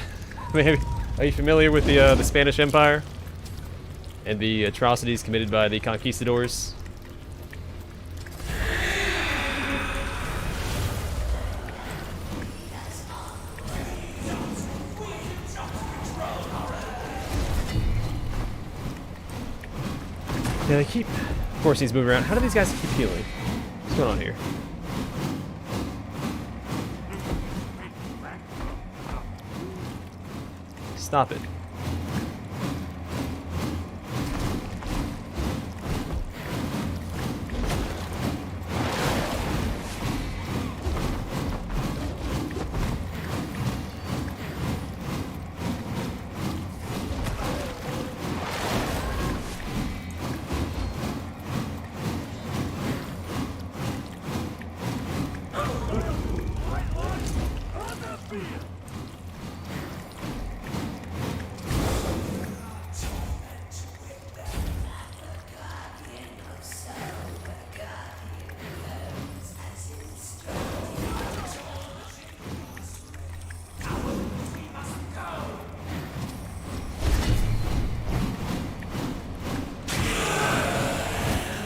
Maybe, are you familiar with the Spanish Empire and the atrocities committed by the conquistadors? Yeah, they keep... Of course, he's moving around. How do these guys keep healing? What's going on here? Stop it.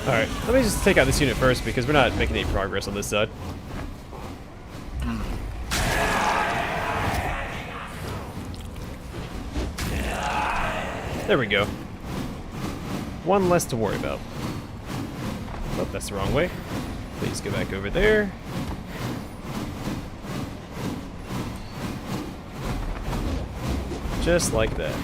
Alright, let me just take out this unit first because we're not making any progress on this side. There we go. One less to worry about. Oh, that's the wrong way. Please go back over there. Just like that.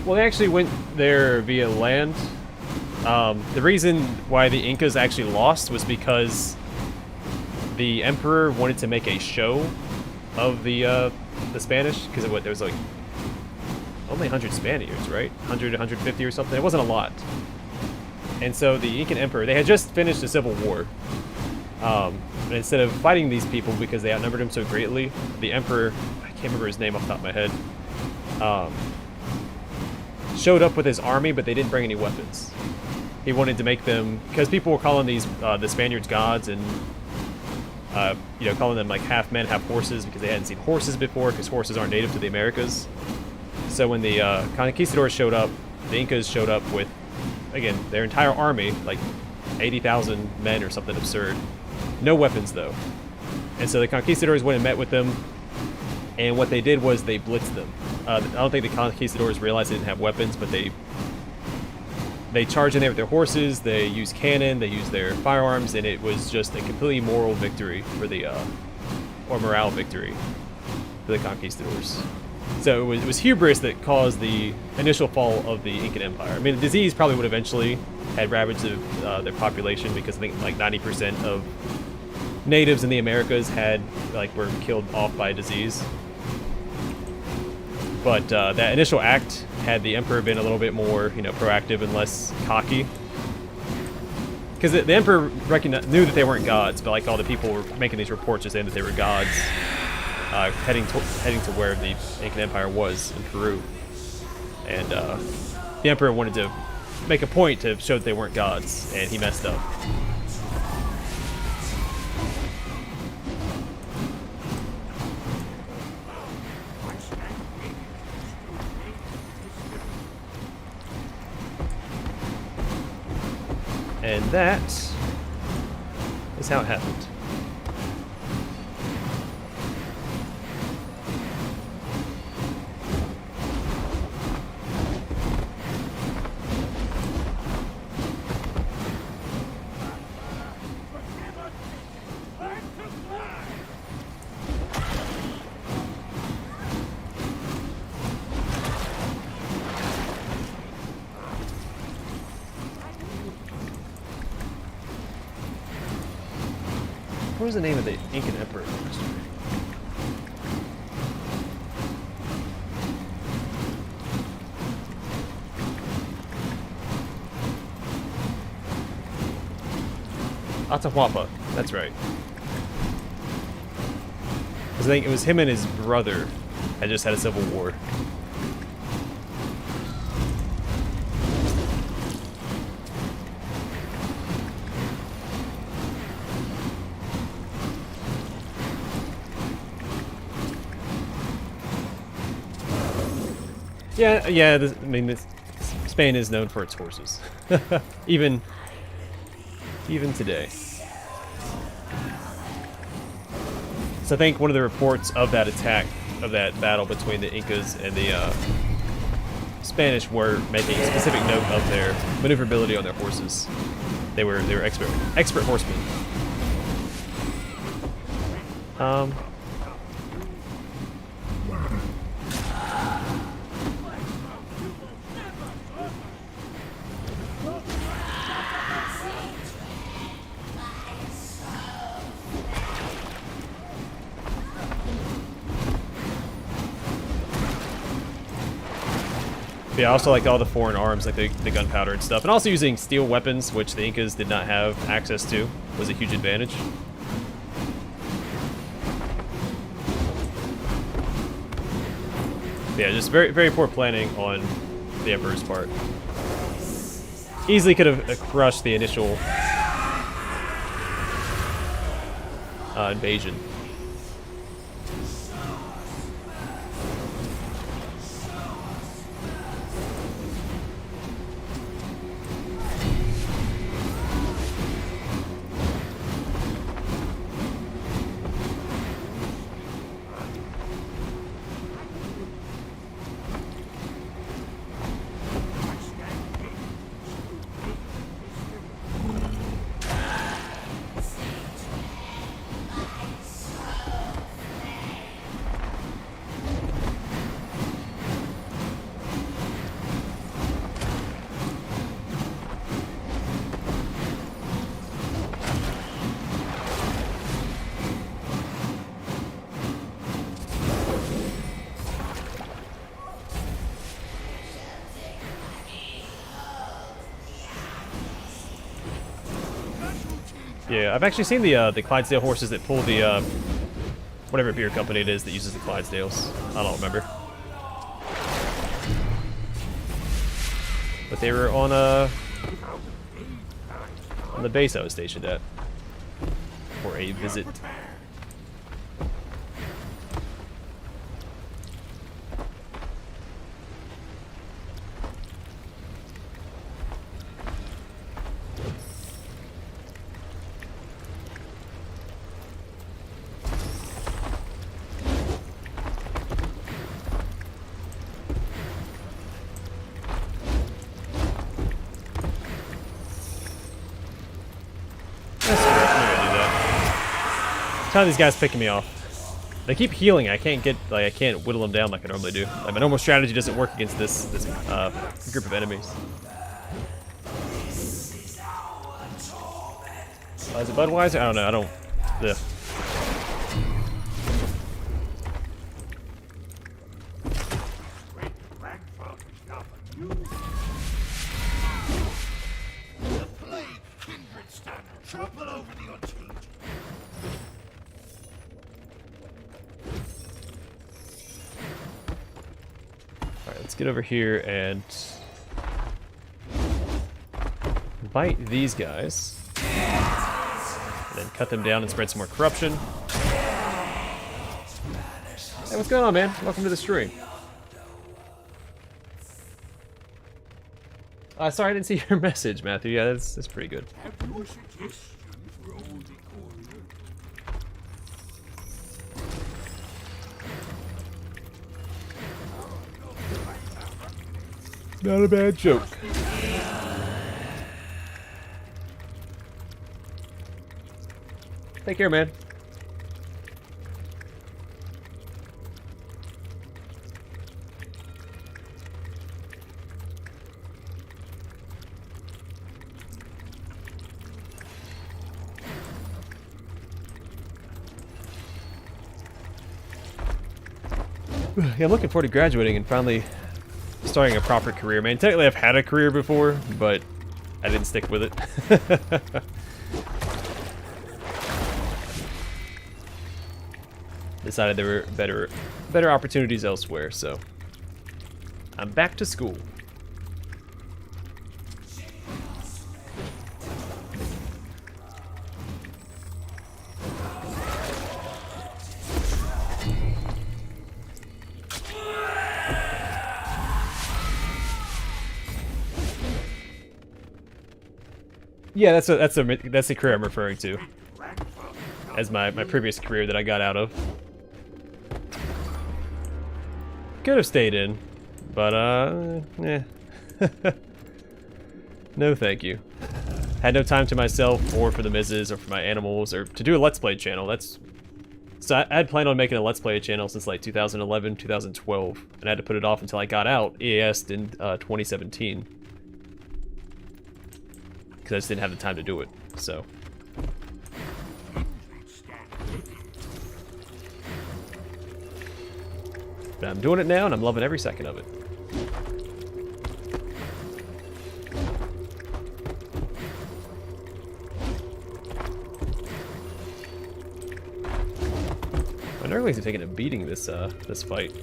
Well, they actually went there via land. The reason why the Incas actually lost was because the Emperor wanted to make a show of the Spanish, because there was like only 100 Spaniards, right? 100, 150 or something. It wasn't a lot. And so the Incan Emperor, they had just finished a civil war. And instead of fighting these people because they outnumbered him so greatly, the Emperor, I can't remember his name off the top of my head, showed up with his army, but they didn't bring any weapons. He wanted to make them, because people were calling these the Spaniards gods, and you know, calling them like half men, half horses, because they hadn't seen horses before, because horses aren't native to the Americas. So when the conquistadors showed up, the Incas showed up with, again, their entire army, like 80,000 men or something absurd. No weapons though. And so the conquistadors went and met with them, and what they did was they blitzed them. I don't think the conquistadors realized they didn't have weapons, but they charged in there with their horses, they used cannon, they used their firearms, and it was just a completely moral victory for the, or morale victory for the conquistadors. So it was hubris that caused the initial fall of the Incan Empire. I mean, the disease probably would eventually had ravaged their population, because I think like 90% of natives in the Americas were killed off by disease. But that initial act, had the Emperor been a little bit more, you know, proactive and less cocky, because the Emperor knew that they weren't gods, but like all the people were making these reports just saying that they were gods, heading to where the Incan Empire was in Peru, and the Emperor wanted to make a point to show that they weren't gods, and he messed up. And that is how it happened. What was the name of the Incan Emperor? Atahualpa, that's right. I think it was him and his brother had just had a civil war. Yeah, yeah. I mean, Spain is known for its horses, even today. So I think one of the reports of that attack, of that battle between the Incas and the Spanish, were making a specific note of their maneuverability on their horses. They were expert horsemen. Yeah, I also liked all the foreign arms, like the gunpowder and stuff. And also using steel weapons, which the Incas did not have access to, was a huge advantage. Yeah, just very, very poor planning on the Emperor's part. Easily could have crushed the initial invasion. Yeah, I've actually seen the Clydesdale horses that pull the whatever beer company it is that uses the Clydesdales. I don't remember. But they were on the base I was stationed at for a visit. How these guys picking me off? They keep healing. I can't whittle them down like I normally do. Like, my normal strategy doesn't work against this group of enemies. Is it Budweiser? I don't know. I don't. Ugh. Let's get over here and bite these guys. And then cut them down and spread some more corruption. Hey, what's going on, man? Welcome to the stream. Sorry, I didn't see your message, Matthew. Yeah, that's pretty good. Not a bad joke. Take care, man. Yeah, I'm looking forward to graduating and finally starting a proper career, man. Technically, I've had a career before, but I didn't stick with it. Decided there were better opportunities elsewhere, so I'm back to school. Yeah, that's the career I'm referring to as my previous career that I got out of. Could have stayed in, but eh. No thank you. Had no time to myself or for the missus or for my animals or to do a Let's Play channel. So I had planned on making a Let's Play channel since like 2011, 2012, and I had to put it off until I got out, EAS'd in 2017. Because I just didn't have the time to do it, so. But I'm doing it now, and I'm loving every second of it. My Nurglings have taken a beating this fight.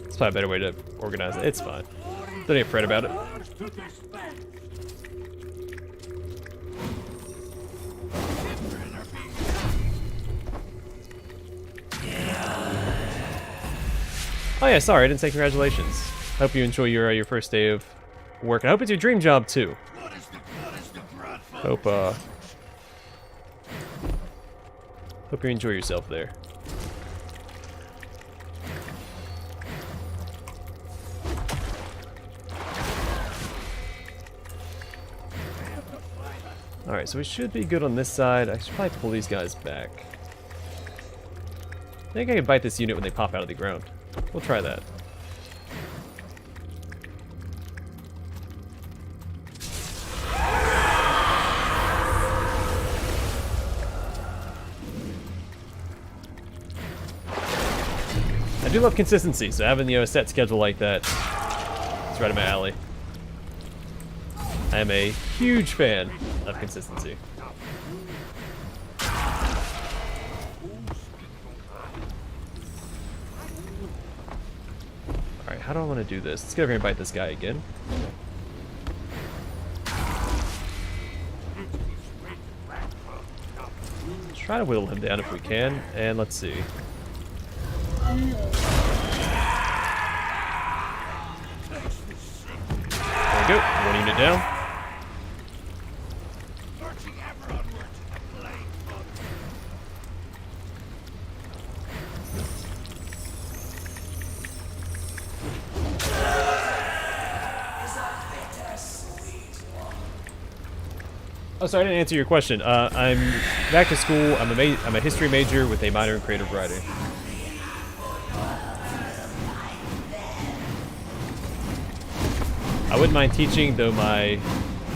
It's probably a better way to organize it. It's fine. Don't even fret about it. Oh yeah, sorry, I didn't say congratulations. Hope you enjoy your first day of work. I hope it's your dream job too. Hope you enjoy yourself there. Alright, so we should be good on this side. I should probably pull these guys back. I think I can bite this unit when they pop out of the ground. We'll try that. I do love consistency, so having a set schedule like that is right in my alley. I am a huge fan of consistency. Alright, how do I want to do this? Let's get over here and bite this guy again. Let's try to whittle him down if we can, and let's see. There we go, one unit down. Oh, sorry, I didn't answer your question. I'm back to school. I'm a history major with a minor in creative writing. I wouldn't mind teaching, though my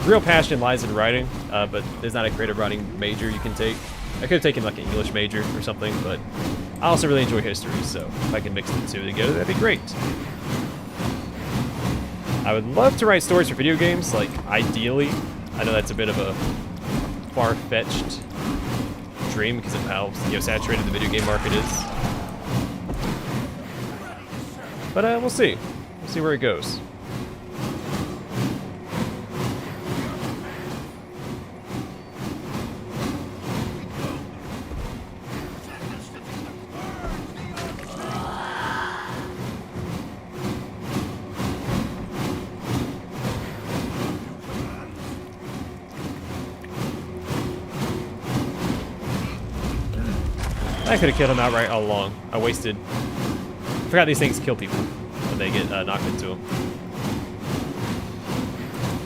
real passion lies in writing, but there's not a creative writing major you can take. I could have taken like an English major or something, but I also really enjoy history, so if I can mix the two together, that'd be great. I would love to write stories for video games, like ideally. I know that's a bit of a far-fetched dream because of how saturated the video game market is. But we'll see. We'll see where it goes. I could have killed him outright all along. I forgot these things kill people when they get knocked into them.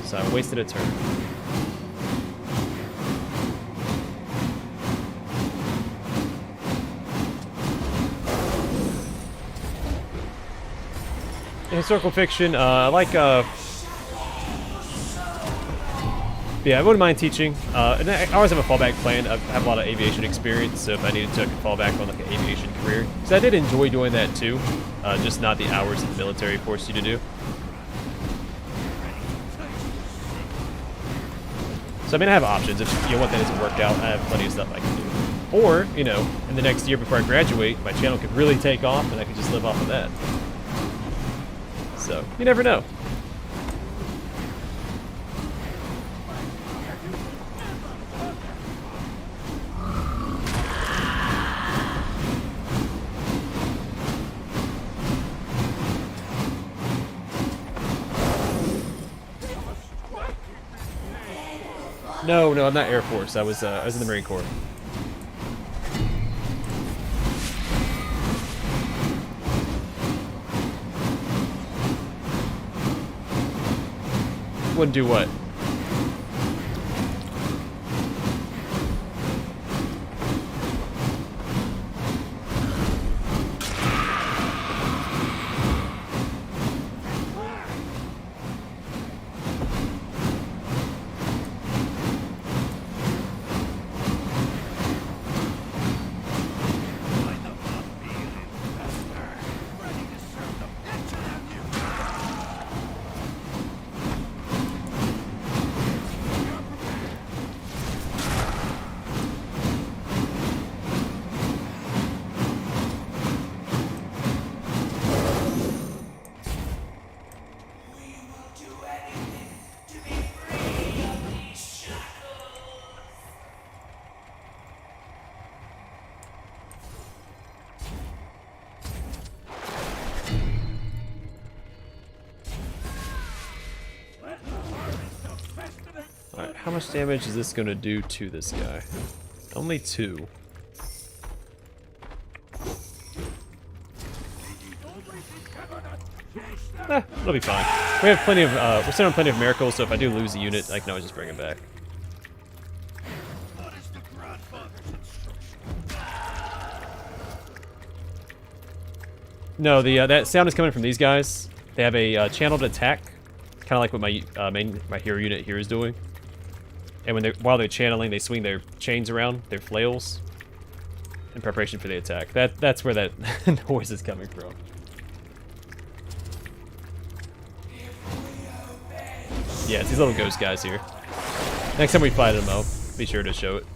So I wasted a turn. In historical fiction, I like Yeah, I wouldn't mind teaching. And I always have a fallback plan. I have a lot of aviation experience, so if I needed to, I could fall back on like an aviation career. Because I did enjoy doing that too, just not the hours that the military forced you to do. So I mean, I have options. If one thing doesn't work out, I have plenty of stuff I can do. Or, you know, in the next year before I graduate, my channel could really take off, and I could just live off of that. So you never know. No, I'm not Air Force. I was in the Marine Corps. Wouldn't do what? Alright, how much damage is this going to do to this guy? Only 2. It'll be fine. We have plenty of, we're sitting on plenty of miracles, so if I do lose a unit, I can always just bring it back. No, that sound is coming from these guys. They have a channeled attack, kind of like what my hero unit here is doing. And while they're channeling, they swing their chains around, their flails, in preparation for the attack. That's where that noise is coming from. Yeah, it's these little ghost guys here. Next time we fight them, I'll be sure to show it.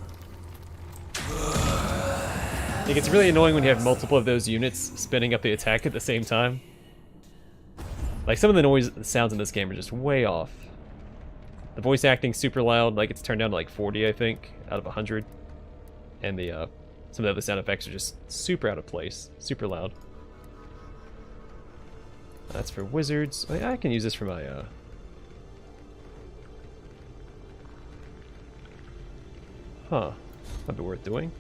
It gets really annoying when you have multiple of those units spinning up the attack at the same time. Like, some of the sounds in this game are just way off. The voice acting's super loud, like it's turned down to like 40, I think, out of 100. And some of the other sound effects are just super out of place, super loud. That's for wizards. I can use this for my might be worth doing.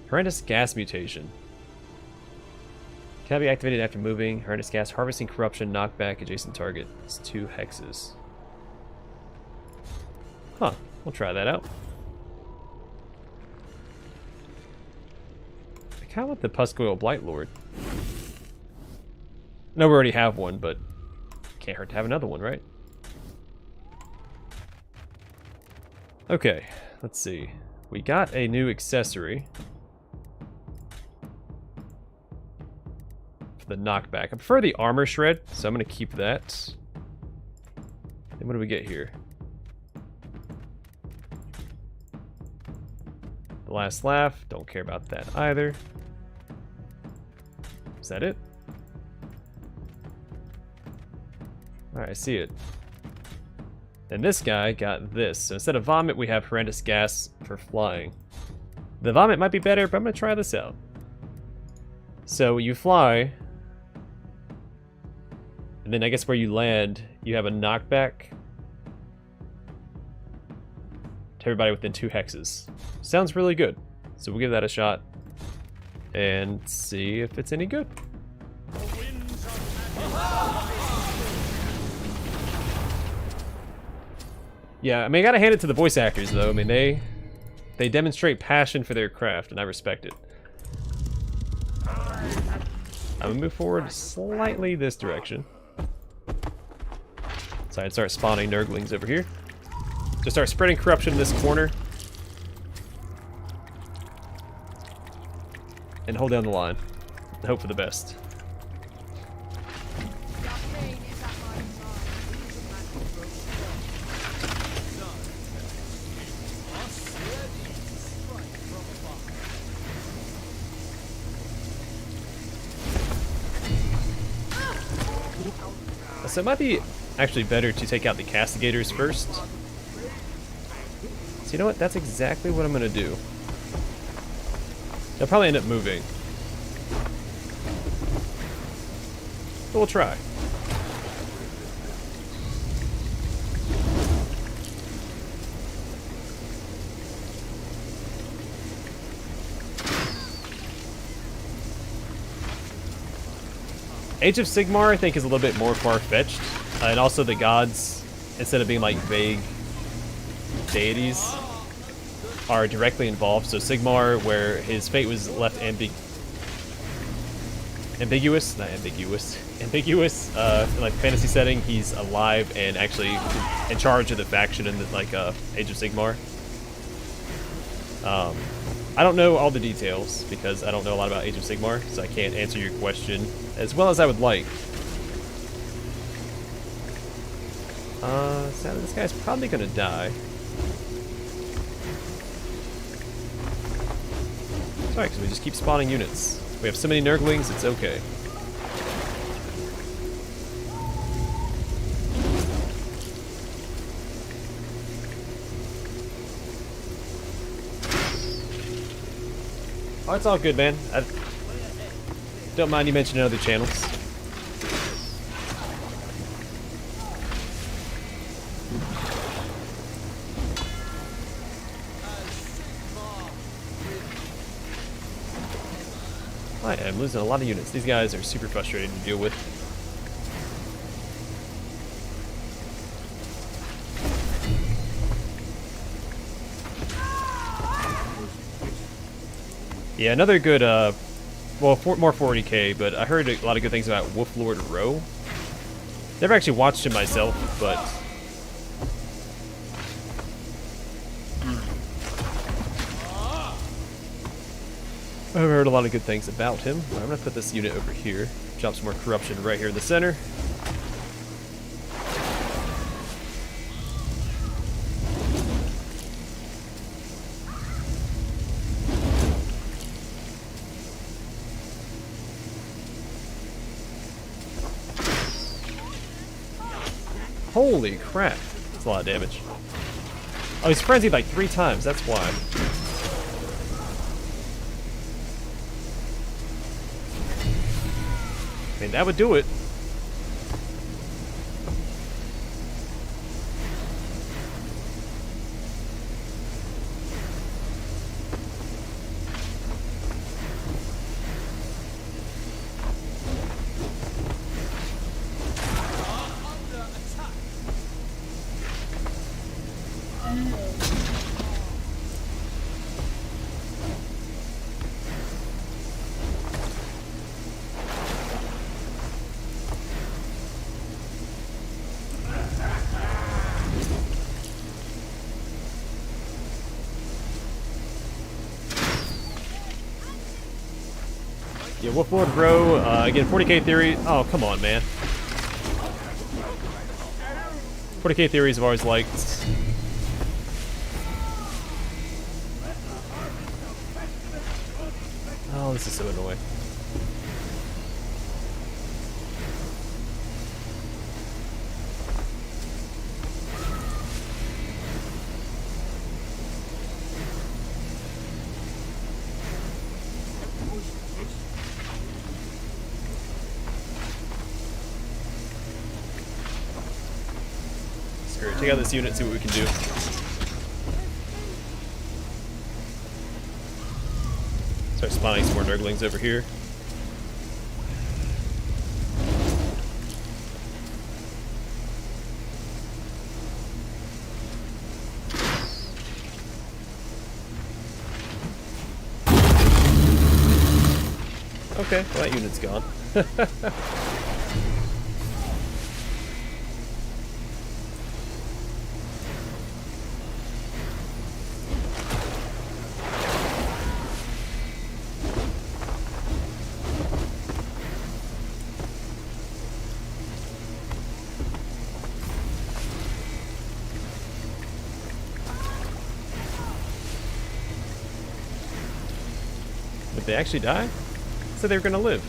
Horrendous gas mutation. Can be activated after moving. Horrendous gas, harvesting corruption, knockback, adjacent target. It's 2 hexes. Huh, we'll try that out. I kind of want the Puscoil Blight Lord. No, we already have one, but can't hurt to have another one, right? Okay, let's see. We got a new accessory for the knockback. I prefer the armor shred, so I'm going to keep that. And what do we get here? The last laugh. Don't care about that either. Is that it? Alright, I see it. And this guy got this. So instead of vomit, we have horrendous gas for flying. The vomit might be better, but I'm going to try this out. So you fly, and then I guess where you land, you have a knockback to everybody within 2 hexes. Sounds really good. So we'll give that a shot and see if it's any good. Yeah, I mean, I gotta hand it to the voice actors, though. I mean, they demonstrate passion for their craft, and I respect it. I'm gonna move forward slightly this direction. So I'd start spawning Nurglings over here. Just start spreading corruption in this corner. And hold down the line. And hope for the best. So it might be actually better to take out the castigators first. So you know what? That's exactly what I'm going to do. They'll probably end up moving. But we'll try. Age of Sigmar, I think, is a little bit more far-fetched. And also the gods, instead of being like vague deities, are directly involved. So Sigmar, where his fate was left ambiguous, in like fantasy setting, he's alive and actually in charge of the faction in the, like Age of Sigmar. I don't know all the details because I don't know a lot about Age of Sigmar, so I can't answer your question as well as I would like. Sadly, this guy's probably gonna die. Sorry, because we just keep spawning units. We have so many Nurglings, it's okay. Oh, it's all good, man. I don't mind you mentioning other channels. I am losing a lot of units. These guys are super frustrating to deal with. Yeah, another good, well, more 40k, but I heard a lot of good things about Wolflord Rowe. Never actually watched him myself, but... I've heard a lot of good things about him. I'm going to put this unit over here. Drop some more corruption right here in the center. Holy crap. That's a lot of damage. Oh, he's frenzied like 3 times. That's why. I mean, that would do it. Yeah, Wolflord Rowe, again, 40k theory. Oh, come on, man. 40k theories I've always liked. Oh, this is so annoying. Screw it. Take out this unit, see what we can do. Start spawning some more Nurglings over here. Okay, well, that unit's gone. Did they actually die? So they were gonna live.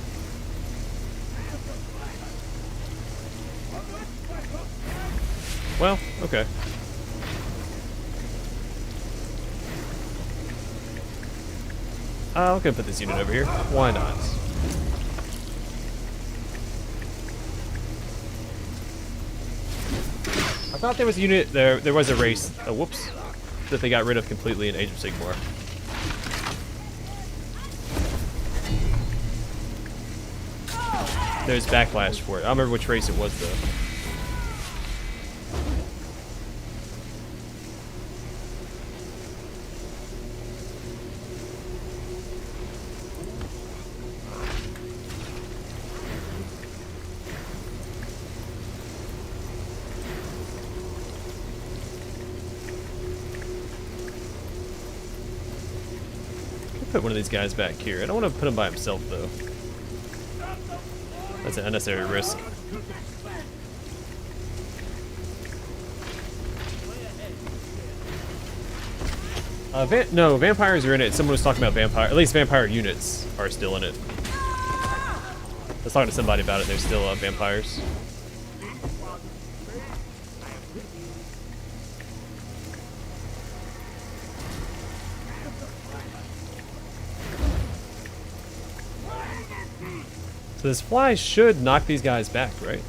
Well, okay. I'm gonna put this unit over here. Why not? I thought there was a unit there. There was a race. Oh, whoops! That they got rid of completely in Age of Sigmar. There's backlash for it. I don't remember which race it was though. Put one of these guys back here. I don't want to put him by himself though. That's an unnecessary risk. No, vampires are in it. Someone was talking about vampire. At least vampire units are still in it. I was talking to somebody about it. There's still vampires. So this fly should knock these guys back, right?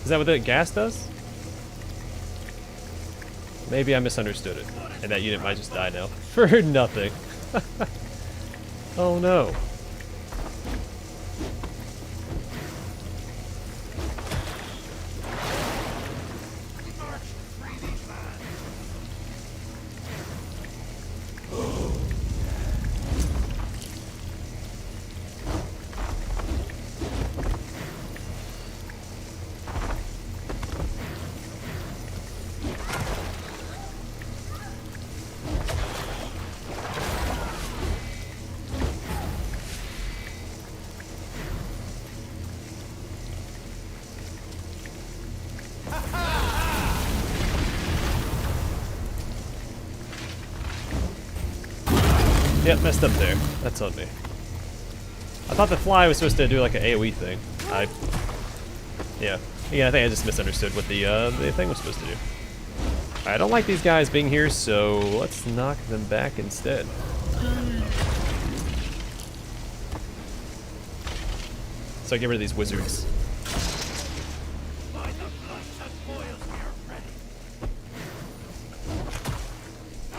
Is that what the gas does? Maybe I misunderstood it, and that unit might just die now. For nothing. Oh no. Yep, messed up there. That's on me. I thought the fly was supposed to do like an AoE thing. Yeah, I think I just misunderstood what the thing was supposed to do. I don't like these guys being here, so let's knock them back instead. So I get rid of these wizards.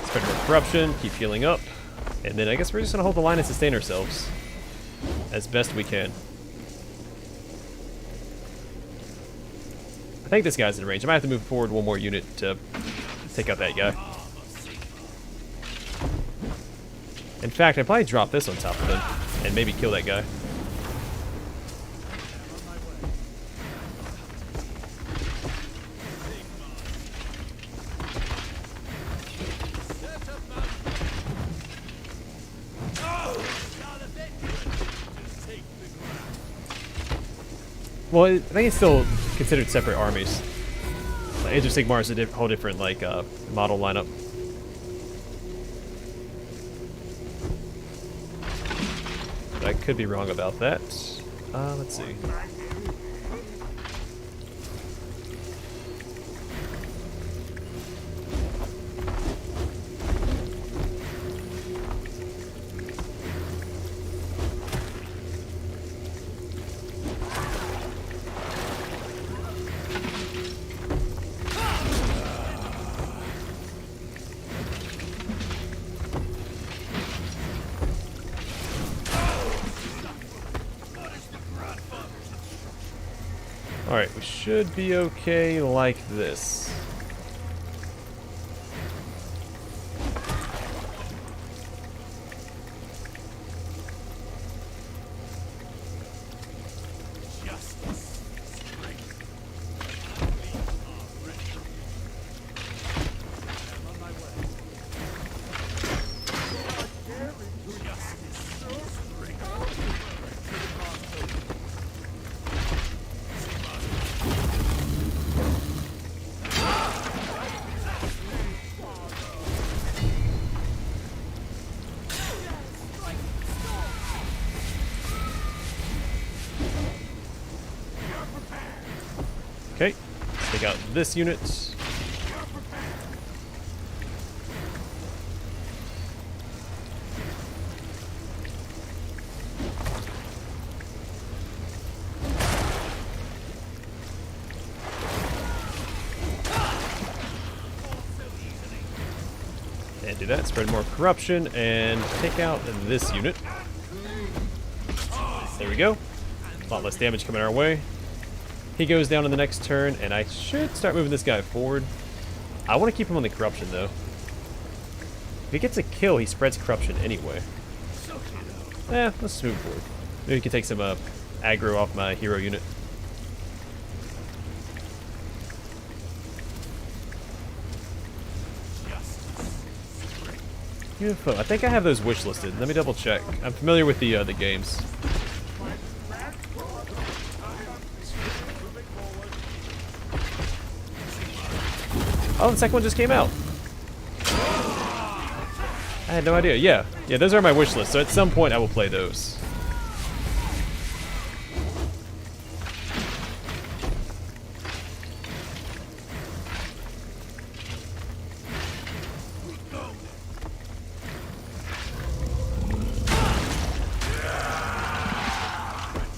Spread more corruption, keep healing up. And then I guess we're just gonna hold the line and sustain ourselves as best we can. I think this guy's in range. I might have to move forward one more unit to take out that guy. In fact, I'd probably drop this on top of him and maybe kill that guy. Well, I think it's still considered separate armies. Age of Sigmar is a whole different like model lineup. But I could be wrong about that. Let's see. Alright, we should be okay like this. Okay, let's take out this unit. And do that, spread more corruption, and take out this unit. There we go. A lot less damage coming our way. He goes down in the next turn, and I should start moving this guy forward. I want to keep him on the corruption, though. If he gets a kill, he spreads corruption anyway. Let's just move forward. Maybe we can take some aggro off my hero unit. Beautiful. I think I have those wish listed. Let me double check. I'm familiar with the games. Oh, the second one just came out. I had no idea. Yeah, those are my wish list. So at some point I will play those.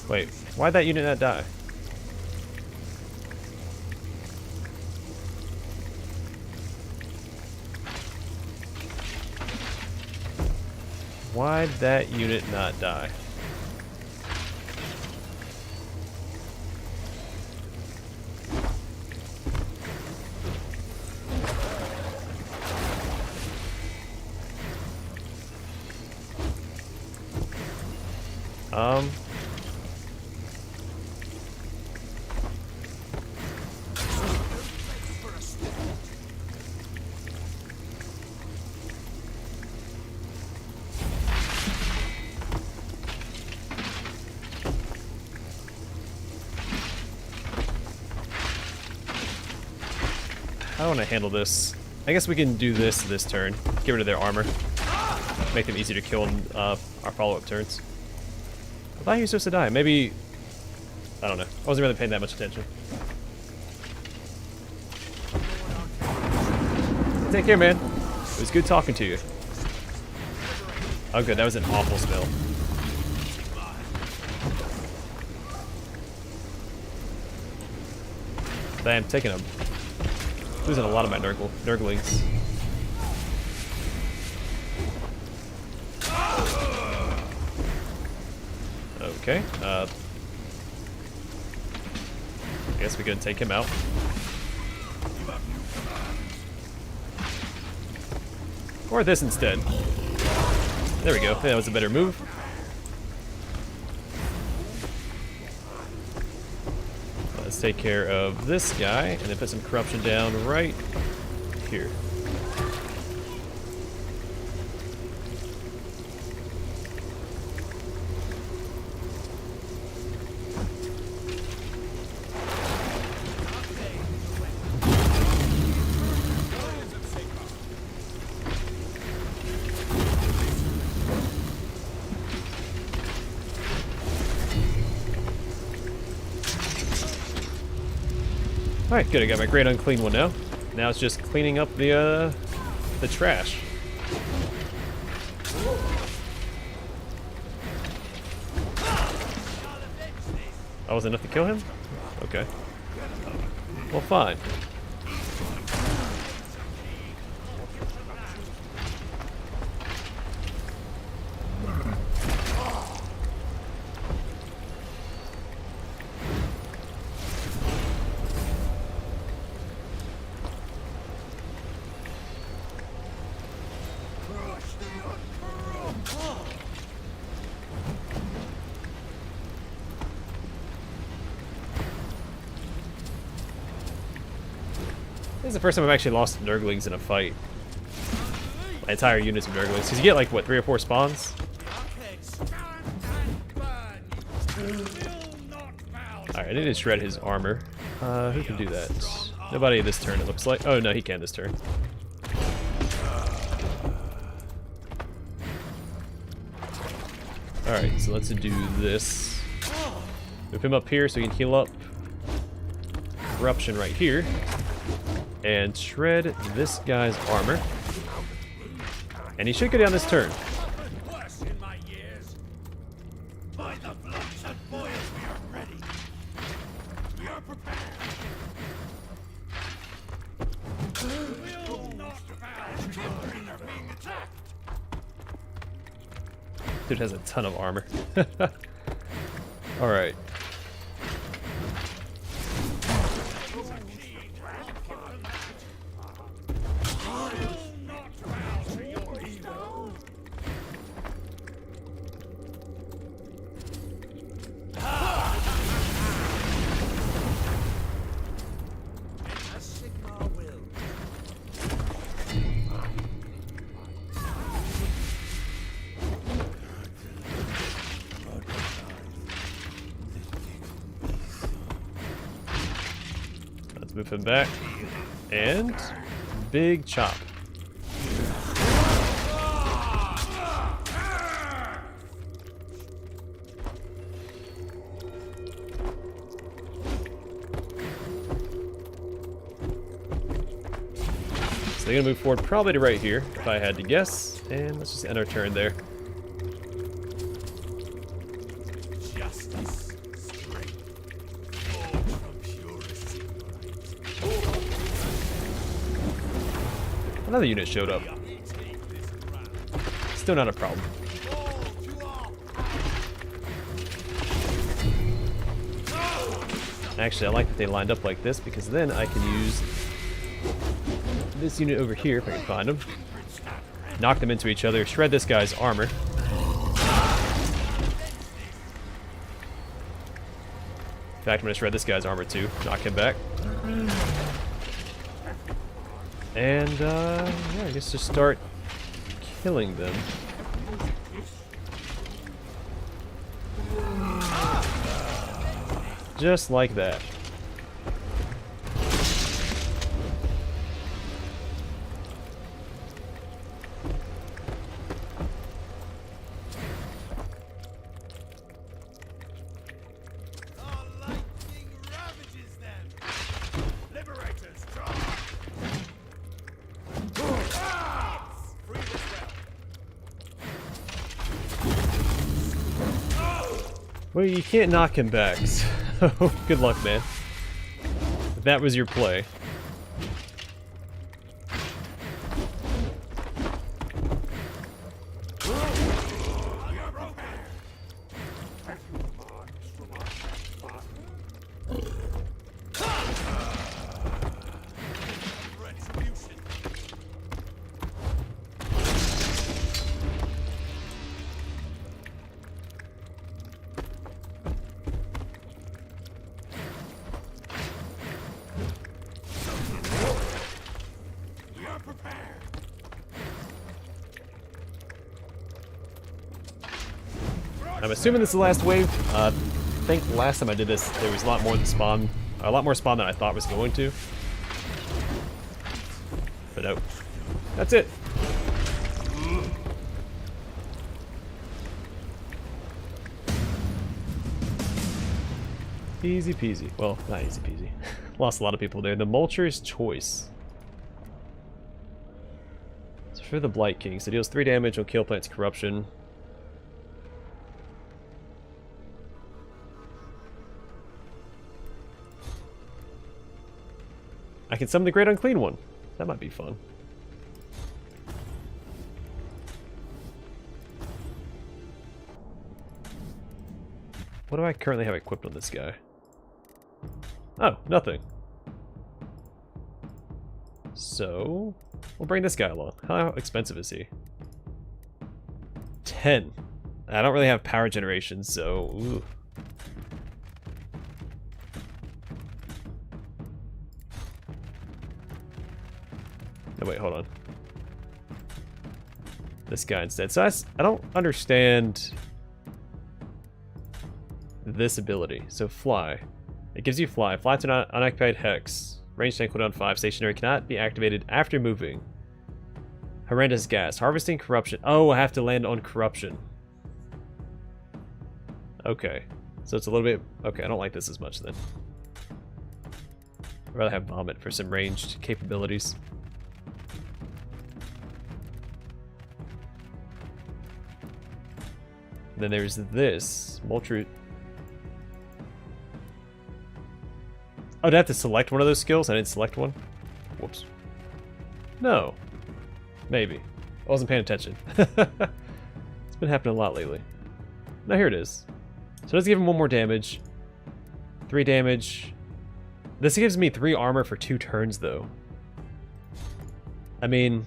Wait, why'd that unit not die? Why'd that unit not die? I want to handle this. I guess we can do this turn. Get rid of their armor. Make them easier to kill in our follow-up turns. I thought he was supposed to die. Maybe... I don't know. I wasn't really paying that much attention. Take care, man. It was good talking to you. Oh, good. That was an awful spell. I am taking a... losing a lot of my nurglings. Okay, I guess we could take him out. Or this instead. There we go, that was a better move. Let's take care of this guy, and then put some corruption down right here. Alright, good, I got my great unclean one now. Now it's just cleaning up the trash. That was enough to kill him? Okay. Well, fine. This is the first time I've actually lost nurglings in a fight. My entire units of nurglings. Because you get like, what, 3 or 4 spawns? Alright, I need to shred his armor. Who can do that? Nobody this turn, it looks like. Oh, no, he can this turn. Alright, so let's do this. Move him up here so he can heal up. corruption right here. And shred this guy's armor. And he should go down this turn. Worse in my years. By the bloods and boils, we are ready. We are prepared. Will not bow. Children are being attacked. Dude has a ton of armor. Alright. Move him back. And big chop. So they're gonna move forward probably to right here, if I had to guess. And let's just end our turn there. Justice, strength, forged from purest light. Another unit showed up. We take this ground. Still not a problem. Fall to our Actually, I like that they lined up like this because then I can use this unit over here if I can find them. Knock them into each other, shred this guy's armor. In fact, I'm going to shred this guy's armor too, knock him back. And, yeah, I guess just start killing them. Just like that. Our lightning ravages them. Liberators, draw. Free this realm. Well, you can't knock him back, so good luck, man. If that was your play. Retribution. We are prepared. I'm assuming this is the last wave. I think last time I did this, there was a lot more than spawn, a lot more spawn than I thought was going to. But no, that's it. Easy peasy. Well, not easy peasy. Lost a lot of people there. The Mulcher's Choice. It's for the Blight King. So deals 3 damage on kill plants corruption. I can summon the Great Unclean One. That might be fun. What do I currently have equipped on this guy? Oh, nothing. So, we'll bring this guy along. How expensive is he? 10. I don't really have power generation, so... Ooh. No, wait, hold on. This guy instead. So I don't understand this ability. So fly. It gives you fly. Fly to an unoccupied hex. Range tank cooldown 5. Stationary cannot be activated after moving. Horrendous gas. Harvesting corruption. Oh, I have to land on corruption. Okay. So it's a little bit... Okay, I don't like this as much then. I'd rather have Vomit for some ranged capabilities. Then there's this. Moltru. Oh, did I have to select one of those skills? I didn't select one? Whoops. No. Maybe. I wasn't paying attention. It's been happening a lot lately. Now here it is. So let's give him 1 more damage. 3 damage. This gives me 3 armor for 2 turns, though. I mean...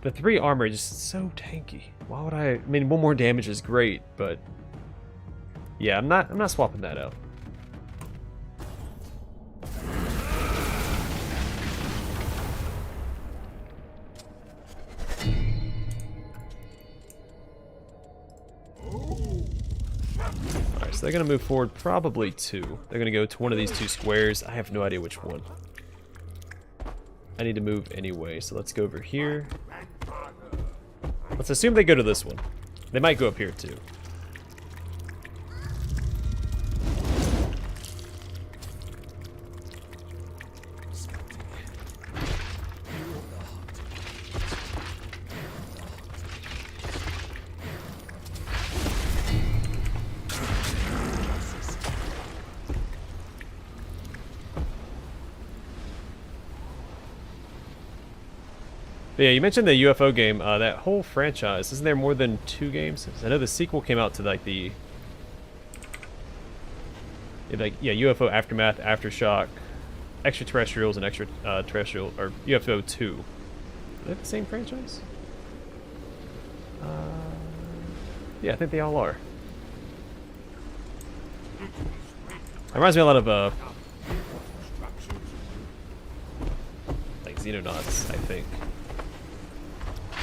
the 3 armor is just so tanky. Why would I mean, 1 more damage is great, but yeah, I'm not swapping that out. Alright, so they're gonna move forward probably 2. They're gonna go to one of these 2 squares. I have no idea which one. I need to move anyway, so let's go over here. Let's assume they go to this one. They might go up here too. But yeah, you mentioned the UFO game. That whole franchise, isn't there more than 2 games? I know the sequel came out to like the... yeah, UFO Aftermath, Aftershock, Extraterrestrials, and Extraterrestrial, or UFO 2. Are they the same franchise? Yeah, I think they all are. It reminds me a lot of, like Xenonauts, I think.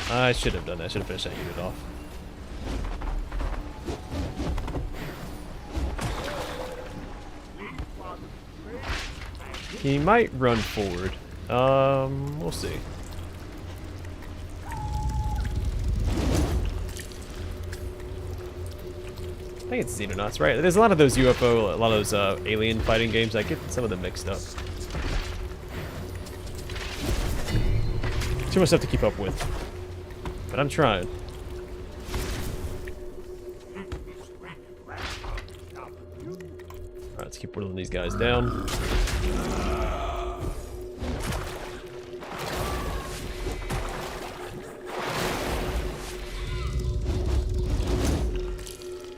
I should have done that. I should have finished that unit off. He might run forward. We'll see. I think it's Xenonauts, right? There's a lot of those UFO, a lot of those alien fighting games. I get some of them mixed up. Too much stuff to keep up with. But I'm trying. Alright, let's keep whittling these guys down.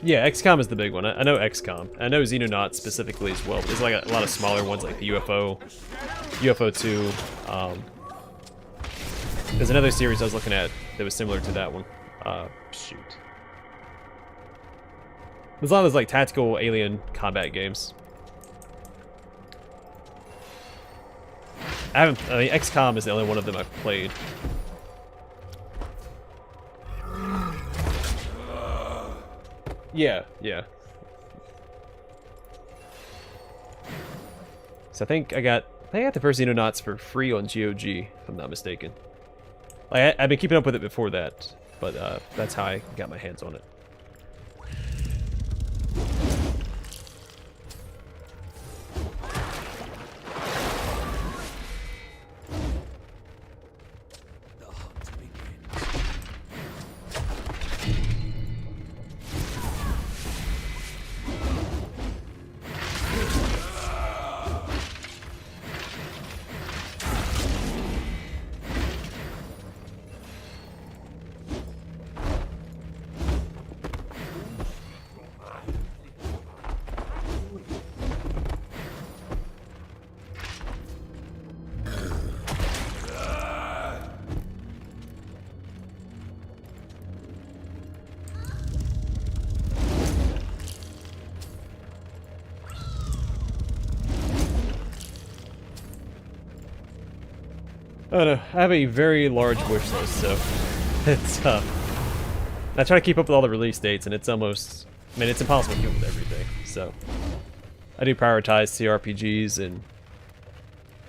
Yeah, XCOM is the big one. I know XCOM. I know Xenonauts specifically as well. But there's like a lot of smaller ones like the UFO, UFO 2. There's another series I was looking at that was similar to that one. Shoot. There's a lot of those like tactical alien combat games. I mean, XCOM is the only one of them I've played. Yeah, yeah. So I think I got the first Xenonauts for free on GOG, if I'm not mistaken. Like, I've been keeping up with it before that, but that's how I got my hands on it. I don't know. I have a very large wish list, so it's I try to keep up with all the release dates, and it's almost, I mean, it's impossible to keep up with everything. So I do prioritize CRPGs and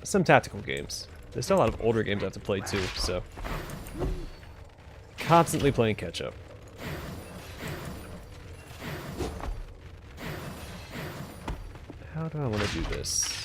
some tactical games. There's still a lot of older games I have to play too, so constantly playing catch up. How do I want to do this?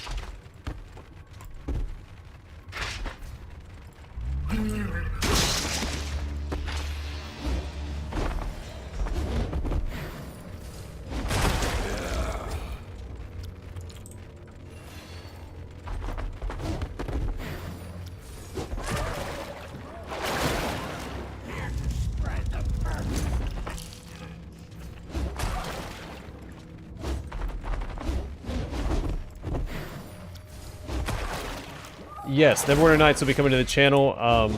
Yes, the Warhammer Knights will be coming to the channel.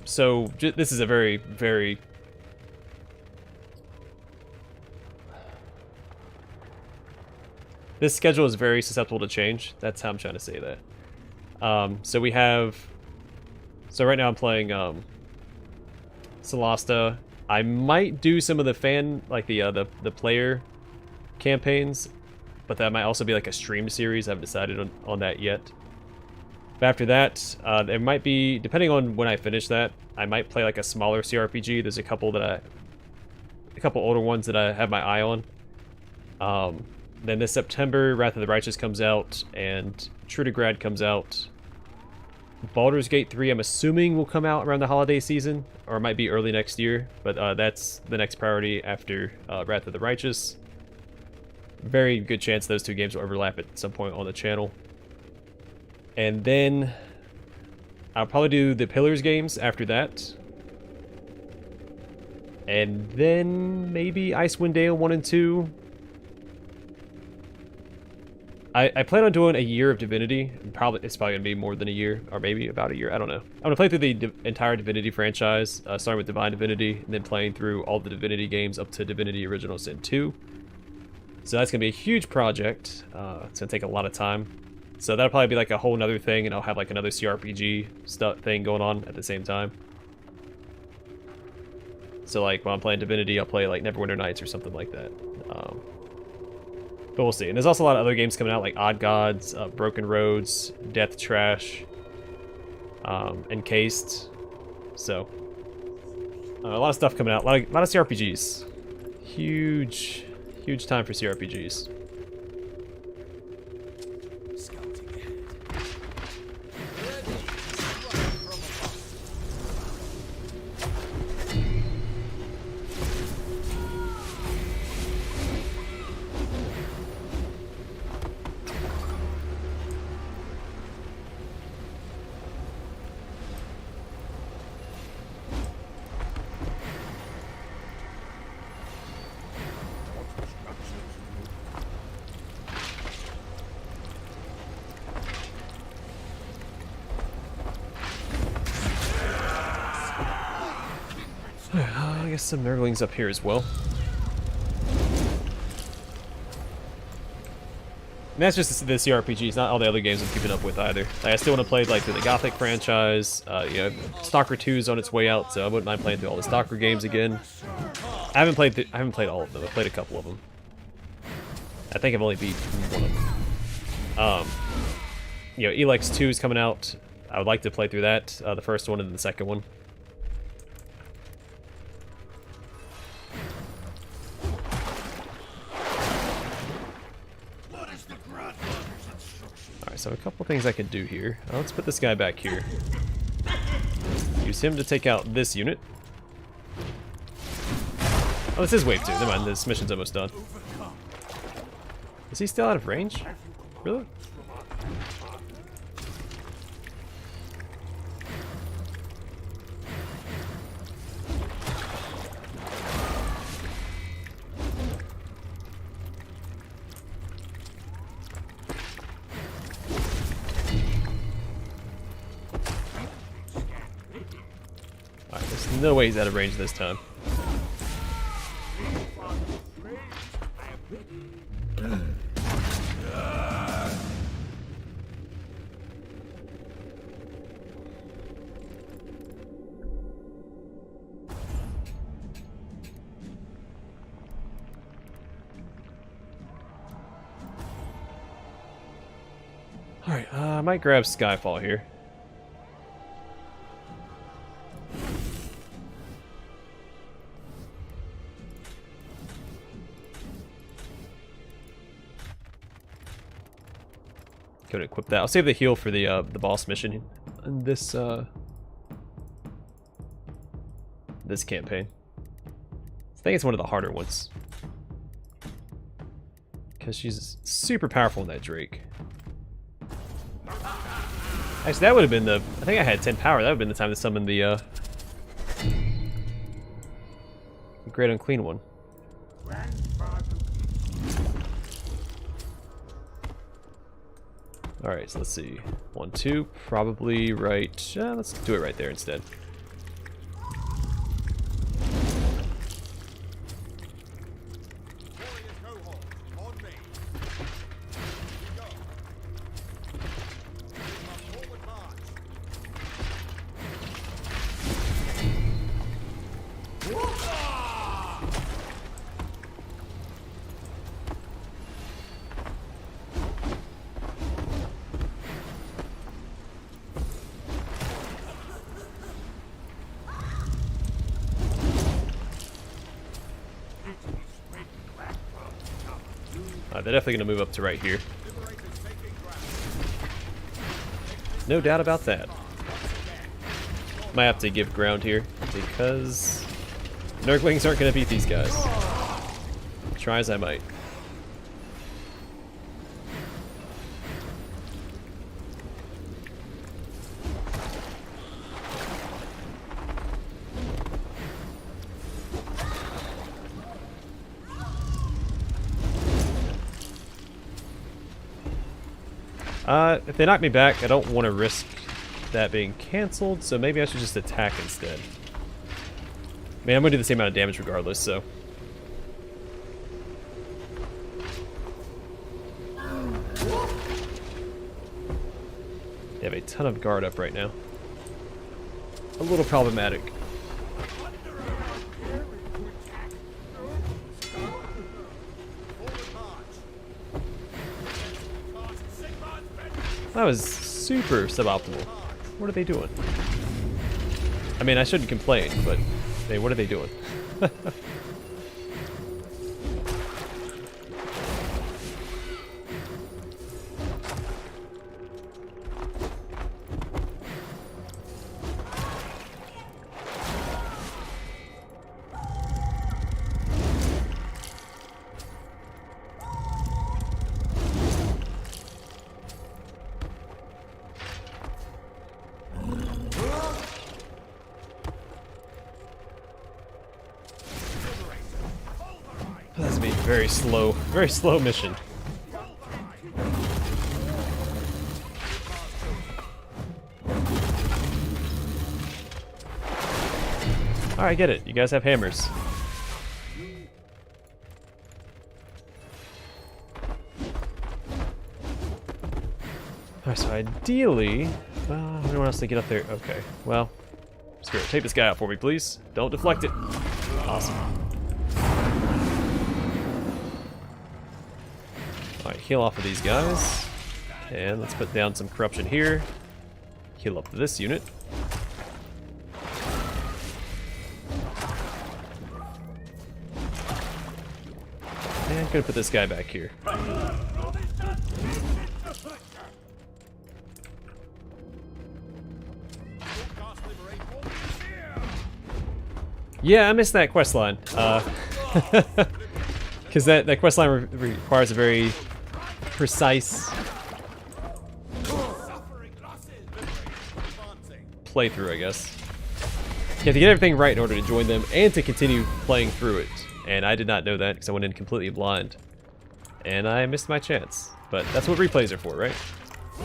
So this is a very, very... This schedule is very susceptible to change. That's how I'm trying to say that. So we have... So right now I'm playing Solasta. I might do some of the fan, like the player campaigns, but that might also be like a stream series. I haven't decided on that yet. But after that, there might be, depending on when I finish that, I might play like a smaller CRPG. There's a couple older ones that I have my eye on. Then this September, Wrath of the Righteous comes out, and True to Grad comes out. Baldur's Gate 3, I'm assuming, will come out around the holiday season, or it might be early next year, but that's the next priority after Wrath of the Righteous. Very good chance those two games will overlap at some point on the channel. And then I'll probably do the Pillars games after that. And then maybe Icewind Dale 1 and 2. I plan on doing a year of Divinity. It's probably going to be more than a year, or maybe about a year. I don't know. I'm going to play through the entire Divinity franchise, starting with Divine Divinity, and then playing through all the Divinity games up to Divinity Original Sin 2. So that's going to be a huge project. It's going to take a lot of time. So that'll probably be like a whole nother thing, and I'll have like another CRPG thing going on at the same time. So like when I'm playing Divinity, I'll play like Neverwinter Nights or something like that. But we'll see. And there's also a lot of other games coming out, like Odd Gods, Broken Roads, Death Trash, Encased. So a lot of stuff coming out. A lot of CRPGs. Huge time for CRPGs. I guess some Nurglings up here as well. And that's just the CRPGs, not all the other games I'm keeping up with either. Like, I still want to play like through the Gothic franchise. You know, Stalker 2 is on its way out, so I wouldn't mind playing through all the Stalker games again. I haven't played all of them. I've played a couple of them. I think I've only beat one of them. You know, Elex 2 is coming out. I would like to play through that, the first one and the second one. Alright, so a couple things I can do here. Let's put this guy back here. Use him to take out this unit. Oh, this is wave 2. Never mind, this mission's almost done. Is he still out of range? Really? Alright, there's no way he's out of range this time. Alright, I might grab Skyfall here. Go to equip that. I'll save the heal for the boss mission in this this campaign. I think it's one of the harder ones. Because she's super powerful in that Drake. Actually, that would have been the... I think I had 10 power. That would have been the time to summon the Great Unclean One. Alright, so let's see. 1, 2, probably right... let's do it right there instead. They're definitely going to move up to right here. No doubt about that. Might have to give ground here, because Nurglings aren't going to beat these guys. Try as I might. If they knock me back, I don't want to risk that being cancelled, so maybe I should just attack instead. I mean, I'm going to do the same amount of damage regardless, so... They have a ton of guard up right now. A little problematic. That was super suboptimal. What are they doing? I mean, I shouldn't complain, but hey, what are they doing? That's be very slow mission. Alright, I get it. You guys have hammers. Alright, so ideally... anyone else to get up there? Okay, well... Screw it. Take this guy out for me, please. Don't deflect it. Awesome. Alright, heal off of these guys. And let's put down some corruption here. Heal up this unit. And I'm gonna put this guy back here. Yeah, I missed that quest line. Because that quest line requires a very precise playthrough, I guess. You have to get everything right in order to join them and to continue playing through it. And I did not know that because I went in completely blind. And I missed my chance. But that's what replays are for, right?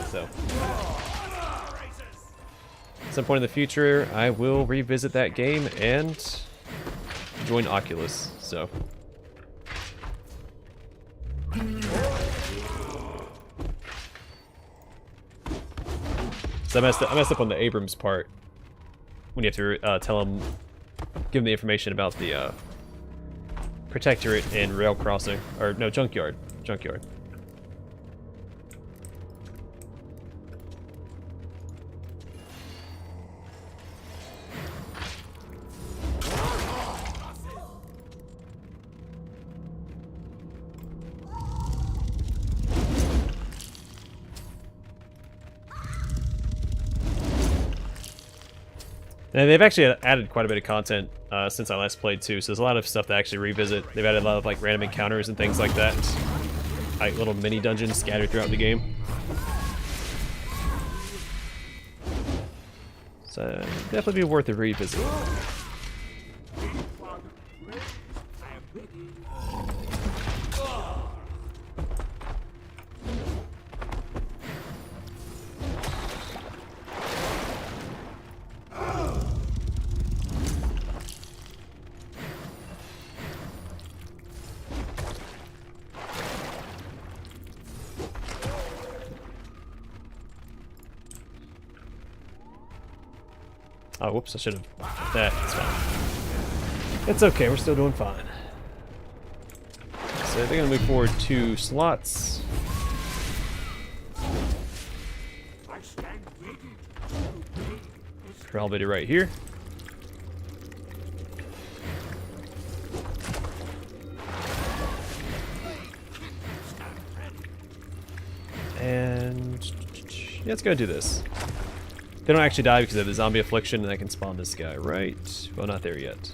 So. At some point in the future, I will revisit that game and join Oculus, so. So I messed up on the Abrams part. When you have to tell him, give him the information about the Protectorate and Rail Crossing. Or, no, Junkyard. Junkyard. And they've actually added quite a bit of content since I last played too, so there's a lot of stuff to actually revisit. They've added a lot of like random encounters and things like that. Like little mini dungeons scattered throughout the game. So definitely be worth a revisit. Oh, whoops, I should have. That's fine. It's okay, we're still doing fine. So they're gonna move forward 2 slots. Probably right here. And yeah, let's go do this. They don't actually die because of the zombie affliction, and I can spawn this guy, right? Well, not there yet.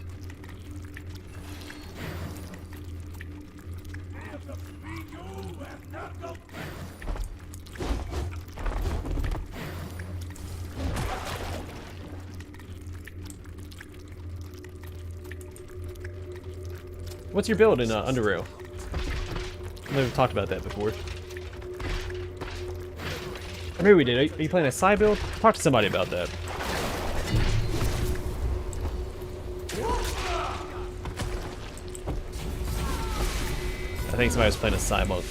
What's your build in Underrail? I never talked about that before. Or maybe we did. Are you playing a side build? Talk to somebody about that. I think somebody was playing a side monk.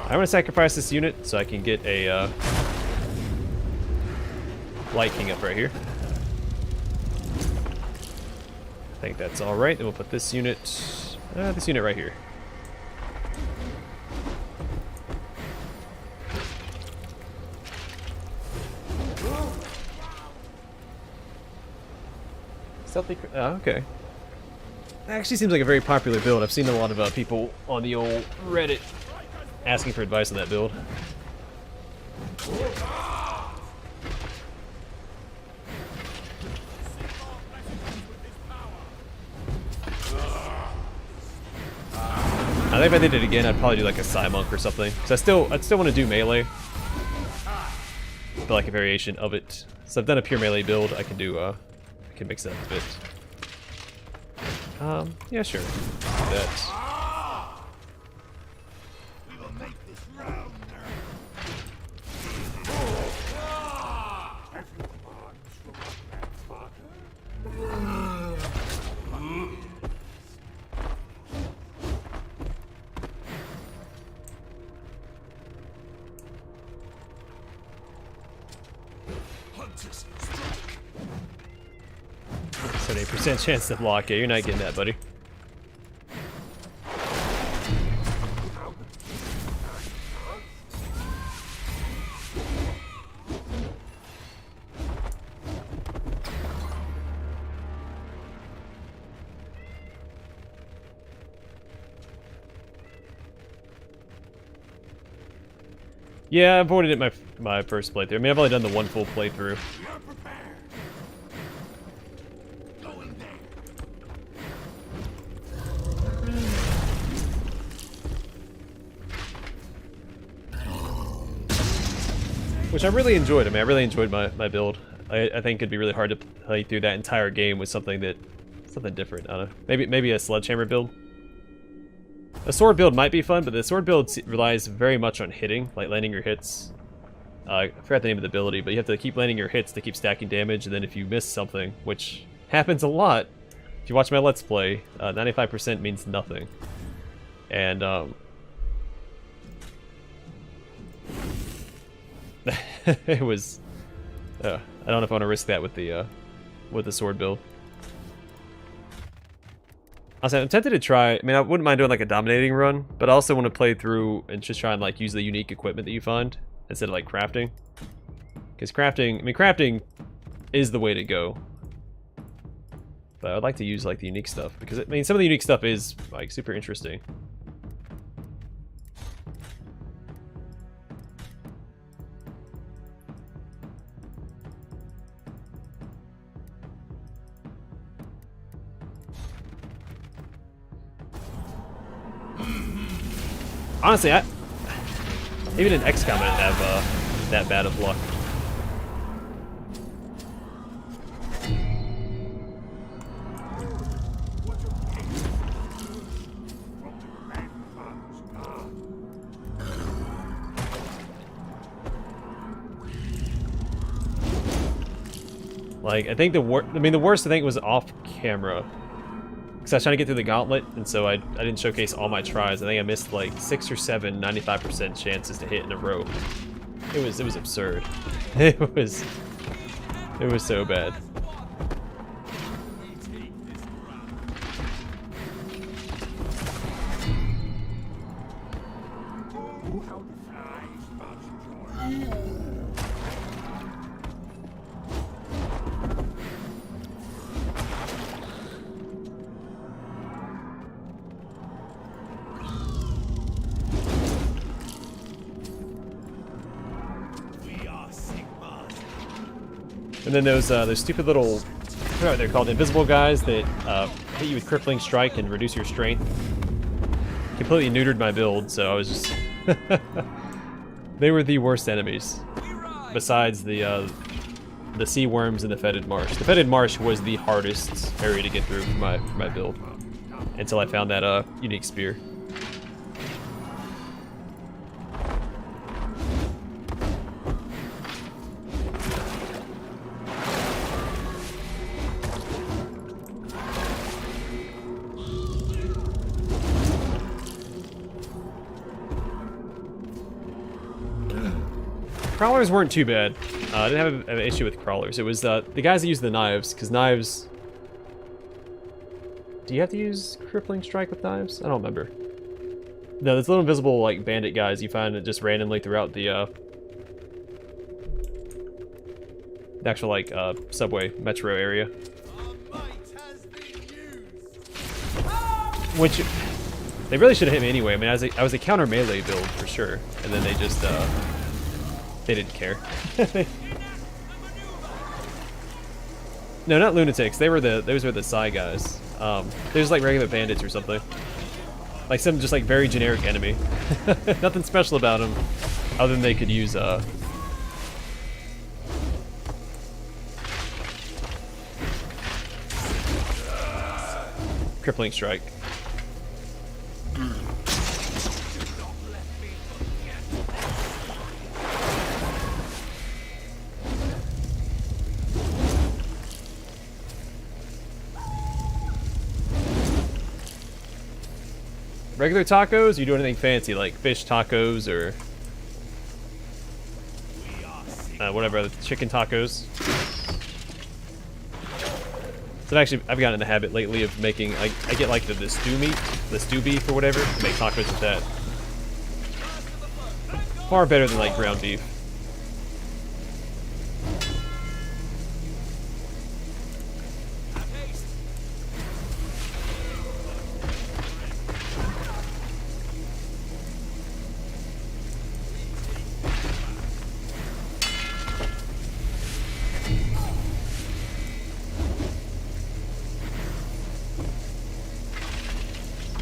I'm gonna sacrifice this unit so I can get a Light King up right here. I think that's all right. Then we'll put this unit right here. Stealthy. Oh, okay. That actually seems like a very popular build. I've seen a lot of people on the old Reddit asking for advice on that build. I think if I did it again, I'd probably do like a Psy Monk or something. Cause I'd still want to do melee, but like a variation of it. So I've done a pure melee build. I can do I can mix it up a bit. Yeah, sure. Do that. So 8% chance to block. Yeah, you're not getting that, buddy. Yeah, I avoided it my first playthrough. I mean, I've only done the one full playthrough. Which I really enjoyed. I mean, I really enjoyed my build. I think it'd be really hard to play through that entire game with something different. I don't know. Maybe a sledgehammer build. A sword build might be fun, but the sword build relies very much on hitting, like landing your hits. I forgot the name of the ability, but you have to keep landing your hits to keep stacking damage, and then if you miss something, which happens a lot, if you watch my Let's Play, 95% means nothing. And, it was... I don't know if I want to risk that with the sword build. I'm tempted to try. I mean, I wouldn't mind doing like a dominating run, but I also want to play through and just try and like use the unique equipment that you find instead of like crafting. Because crafting, I mean, crafting is the way to go. But I'd like to use like the unique stuff because I mean some of the unique stuff is like super interesting. Honestly, even in XCOM I didn't have that bad of luck. Like, I think the worst I think was off camera. Because I was trying to get through the gauntlet, and so I didn't showcase all my tries. I think I missed like 6 or 7 95% chances to hit in a row. It was absurd. It was so bad. And then those stupid little, I don't know what they're called, invisible guys that hit you with crippling strike and reduce your strength. Completely neutered my build, so I was just they were the worst enemies. Besides the sea worms and the fetid marsh. The fetid marsh was the hardest area to get through for my build until I found that unique spear. Crawlers weren't too bad. I didn't have an issue with crawlers. It was the guys that use the knives, because knives... Do you have to use crippling strike with knives? I don't remember. No, there's little invisible like bandit guys you find just randomly throughout the actual like subway metro area. Which they really should have hit me anyway. I mean, I was a counter melee build for sure, and then they just they didn't care. No, not lunatics. Those were the Psy guys. They're just like regular bandits or something. Like some just like very generic enemy. Nothing special about them, other than they could use crippling strike. Regular tacos? You do anything fancy like fish tacos or whatever, chicken tacos? So I've gotten in the habit lately of making, I get like the stew meat, the stew beef or whatever, and make tacos with that. Far better than like ground beef.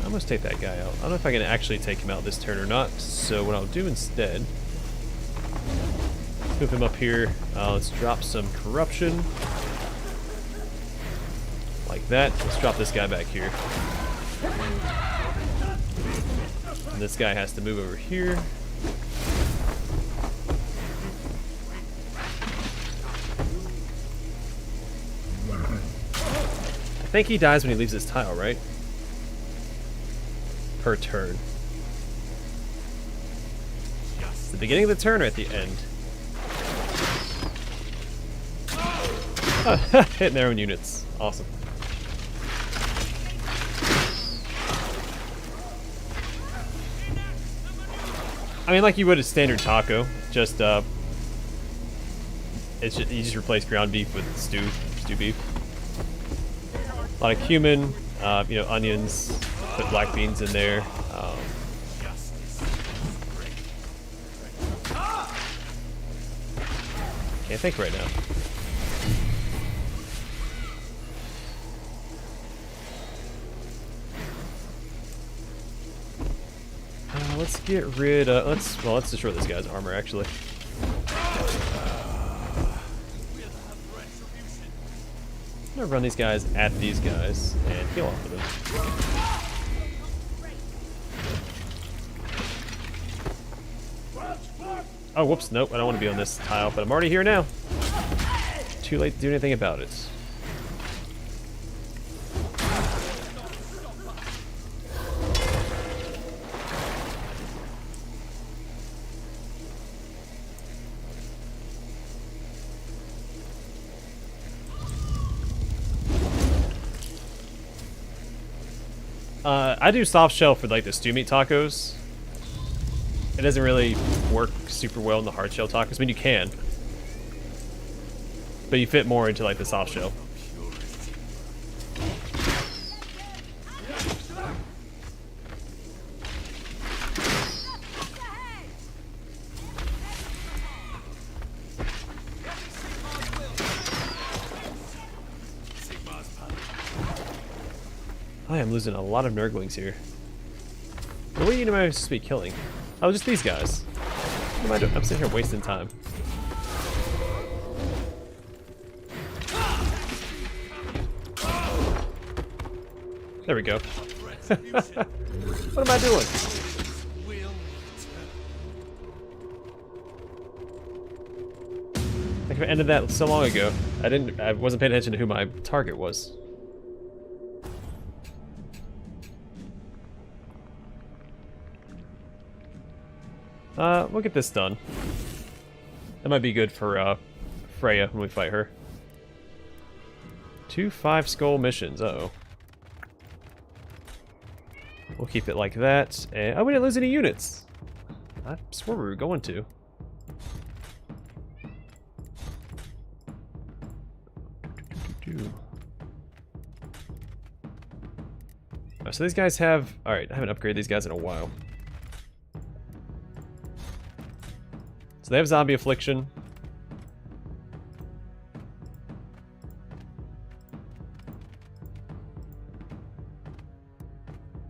Let's take that guy out. I don't know if I can actually take him out this turn or not, so what I'll do instead, move him up here. Let's drop some corruption. Like that. Let's drop this guy back here. And this guy has to move over here. I think he dies when he leaves this tile, right? Per turn. At the beginning of the turn or at the end? Hitting their own units. Awesome. I mean, like you would a standard taco, just you just replace ground beef with stew beef. A lot of cumin, you know, onions, put black beans in there. Can't think right now. Let's get rid of, let's destroy this guy's armor actually. I'm gonna run these guys at these guys and heal off of them. Oh, whoops, nope, I don't want to be on this tile, but I'm already here now. Too late to do anything about it. I do soft shell for like the stew meat tacos. It doesn't really work super well in the hard shell tacos. I mean, you can, but you fit more into like the soft shell. I am losing a lot of Nurglings here. What am I supposed to be killing? Oh, just these guys. What am I doing? I'm sitting here wasting time. There we go. What am I doing? Like, if I ended that so long ago, I wasn't paying attention to who my target was. We'll get this done. That might be good for Freya when we fight her. 2 5-skull missions. Uh-oh. We'll keep it like that. And, oh, we didn't lose any units. I swore we were going to. Oh, so these guys have... Alright, I haven't upgraded these guys in a while. So they have zombie affliction.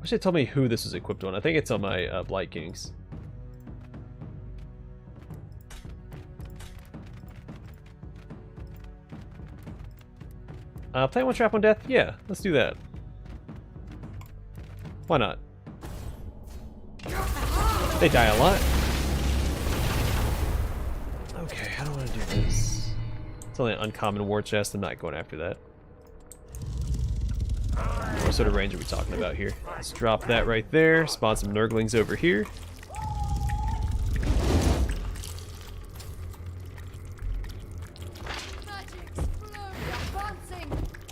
Wish they told me who this was equipped on. I think it's on my Blight Kings. Plant one trap on death? Yeah, let's do that. Why not? They die a lot. Okay, I don't want to do this. It's only an uncommon war chest. I'm not going after that. What sort of range are we talking about here? Let's drop that right there. Spawn some Nurglings over here.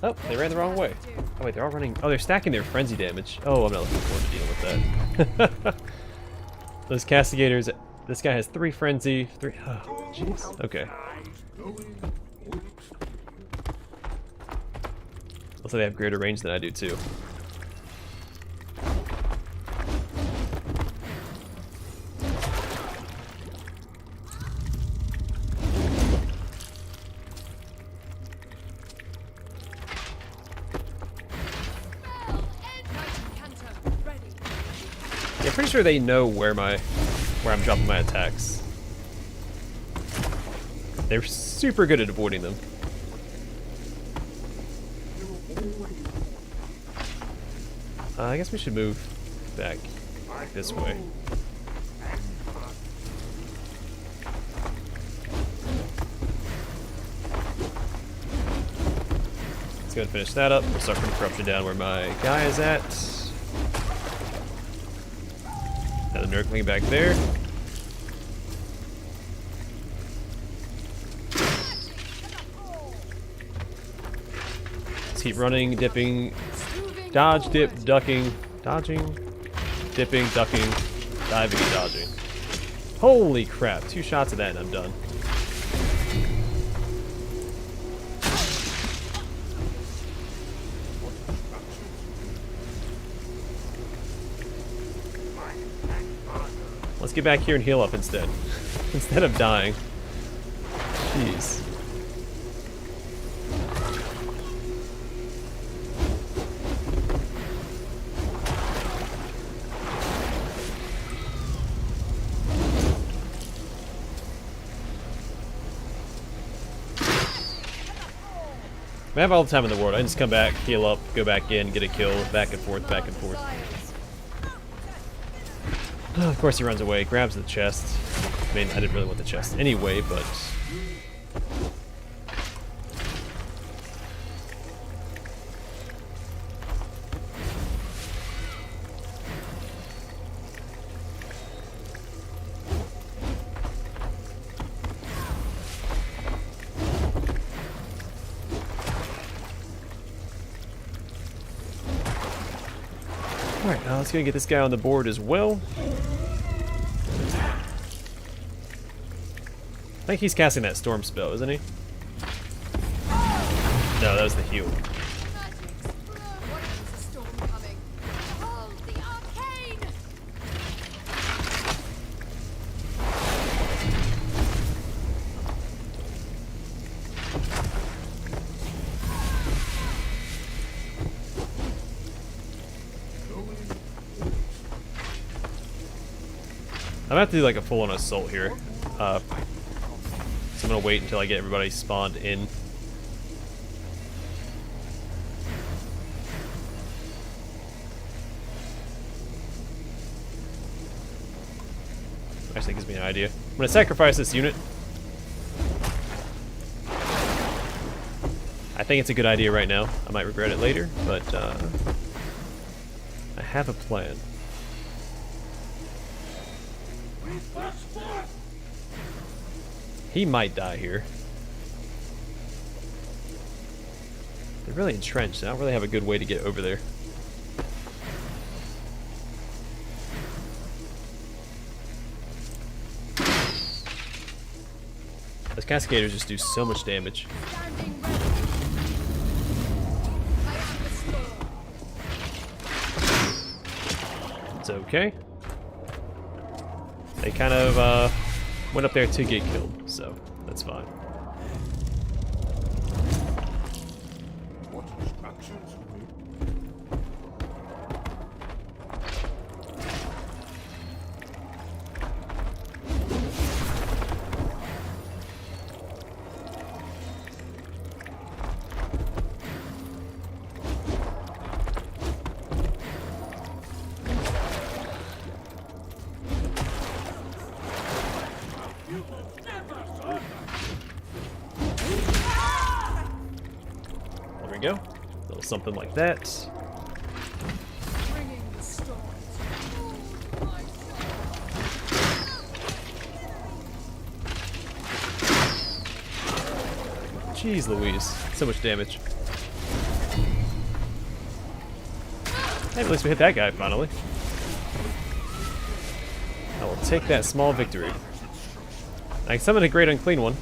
Oh, they ran the wrong way. Oh wait, they're all running. Oh, they're stacking their frenzy damage. Oh, I'm not looking forward to dealing with that. Those castigators. This guy has 3 frenzy. 3. Oh, jeez. Okay. Looks like they have greater range than I do too. Yeah, pretty sure they know where I'm dropping my attacks. They're super good at avoiding them. I guess we should move back this way. Let's go and finish that up. We'll start putting corruption down where my guy is at. Got the Nurgling back there. Let's keep running, dipping, dodge, dip, ducking, dodging, dipping, ducking, diving, and dodging. Holy crap, 2 shots of that and I'm done. get back here and heal up instead. Instead of dying. Jeez. I have all the time in the world. I just come back, heal up, go back in, get a kill, back and forth, back and forth. Oh, of course he runs away, grabs the chest. I mean, I didn't really want the chest anyway, but... Alright, now let's go get this guy on the board as well. I think he's casting that storm spell, isn't he? No, that was the heal. I'm gonna have to do like a full-on assault here. So I'm gonna wait until I get everybody spawned in. Actually, gives me an idea. I'm gonna sacrifice this unit. I think it's a good idea right now. I might regret it later, but I have a plan. He might die here. They're really entrenched. I don't really have a good way to get over there. Those cascaders just do so much damage. It's okay. They kind of went up there to get killed, so that's fine. What instructions? There we go. A little something like that. Jeez Louise, so much damage. Hey, at least we hit that guy finally. I will take that small victory. I summoned a great unclean one.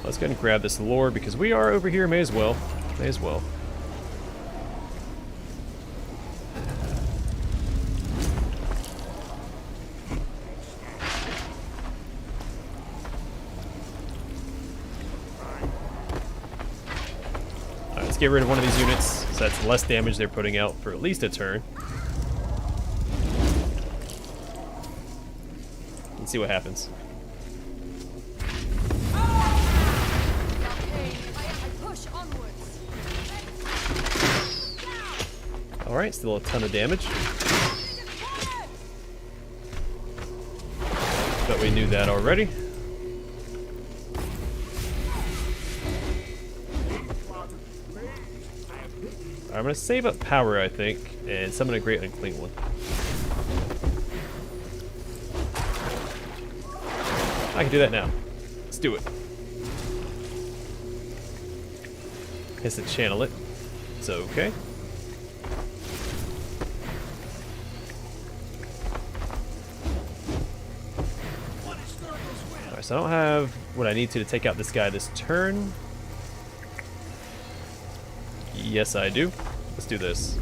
Let's go ahead and grab this lore because we are over here. May as well. May as well. Alright, let's get rid of one of these units so that's less damage they're putting out for at least a turn. Let's see what happens. Alright, still a ton of damage. But we knew that already. I'm gonna save up power, I think, and summon a great unclean one. I can do that now. Let's do it. Has to channel it. It's okay. So I don't have what I need to take out this guy this turn. Yes, I do. Let's do this.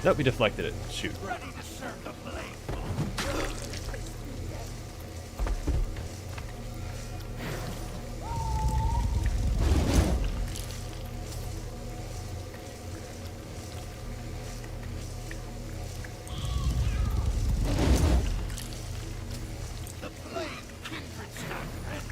Nope, he deflected it. Shoot. Ready to serve the blade. The blade kindred stand.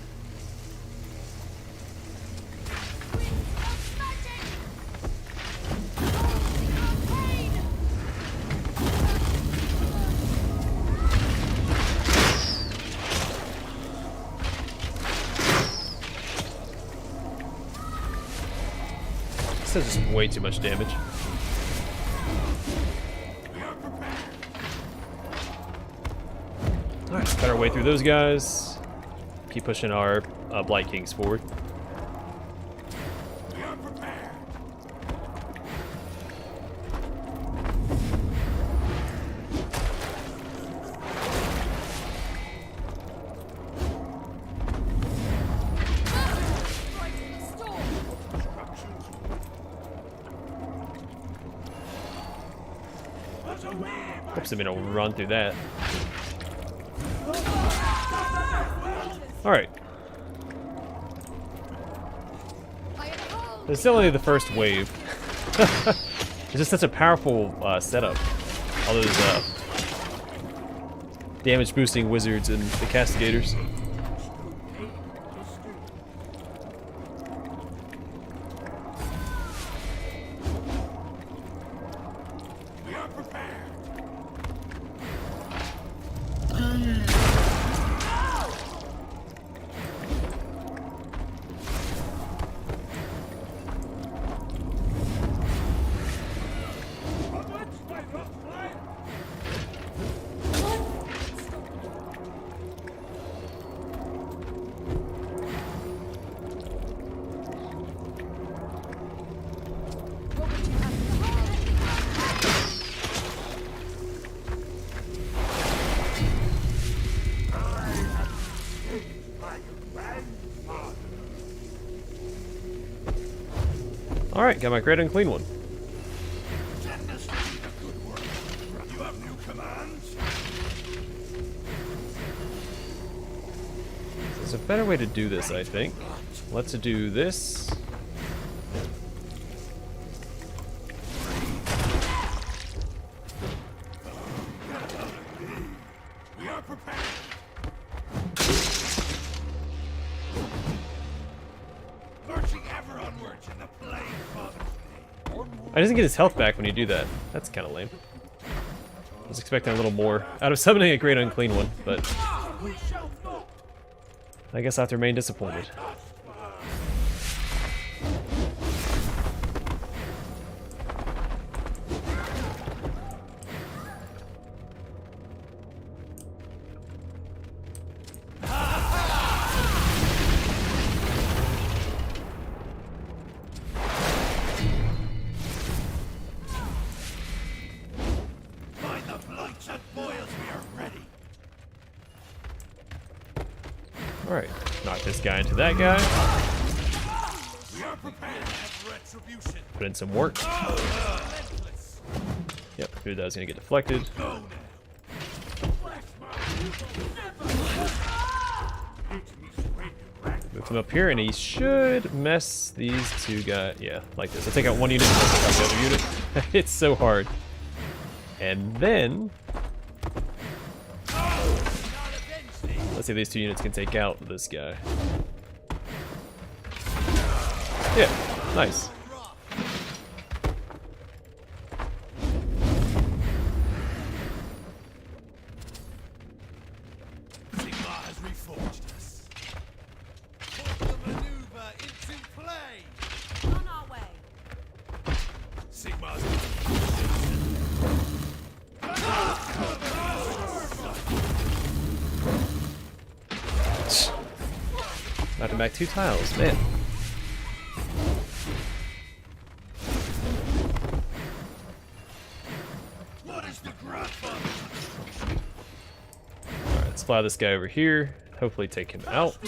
This does just way too much damage. Alright, cut our way through those guys. Keep pushing our Blight Kings forward. We are prepared. Oops, I mean, I'll run through that. Alright. It's still only the first wave. It's just such a powerful setup. All those damage boosting wizards and the castigators. We are prepared. Alright, got my great unclean one. Send us to do the good work. You have new commands? There's a better way to do this, I think. Let's do this. We are prepared. Marching ever onwards in the blade father's name. I doesn't get his health back when you do that. That's kind of lame. I was expecting a little more out of summoning a great unclean one, but We shall not I guess I have to remain disappointed. By the blights and boils, we are ready. Alright, knock this guy into that guy. We are prepared to have retribution. Put in some work. Relentless. Yep, figured that was gonna get deflected. Go now. Move him up here, and he should mess these two guys. Yeah, like this. I'll take out one unit and take out the other unit. It's so hard. And then let's see if these two units can take out this guy. Yeah, nice. Sigmar has reforged us. Put the maneuver into play. On our way. Sigmar's Knocked him back 2 tiles, man. What is the grandfather? Alright, let's fly this guy over here. Hopefully take him out.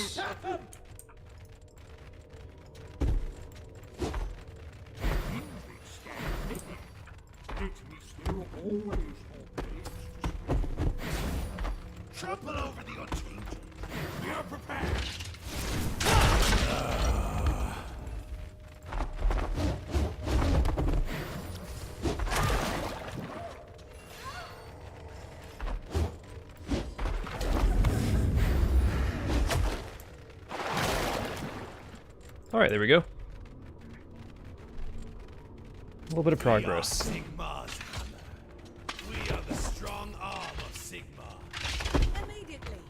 Trample over the untamed. We are prepared. Alright, there we go. A little bit of progress. We are Sigmar's hammer. We are the strong arm of Sigmar. Immediately.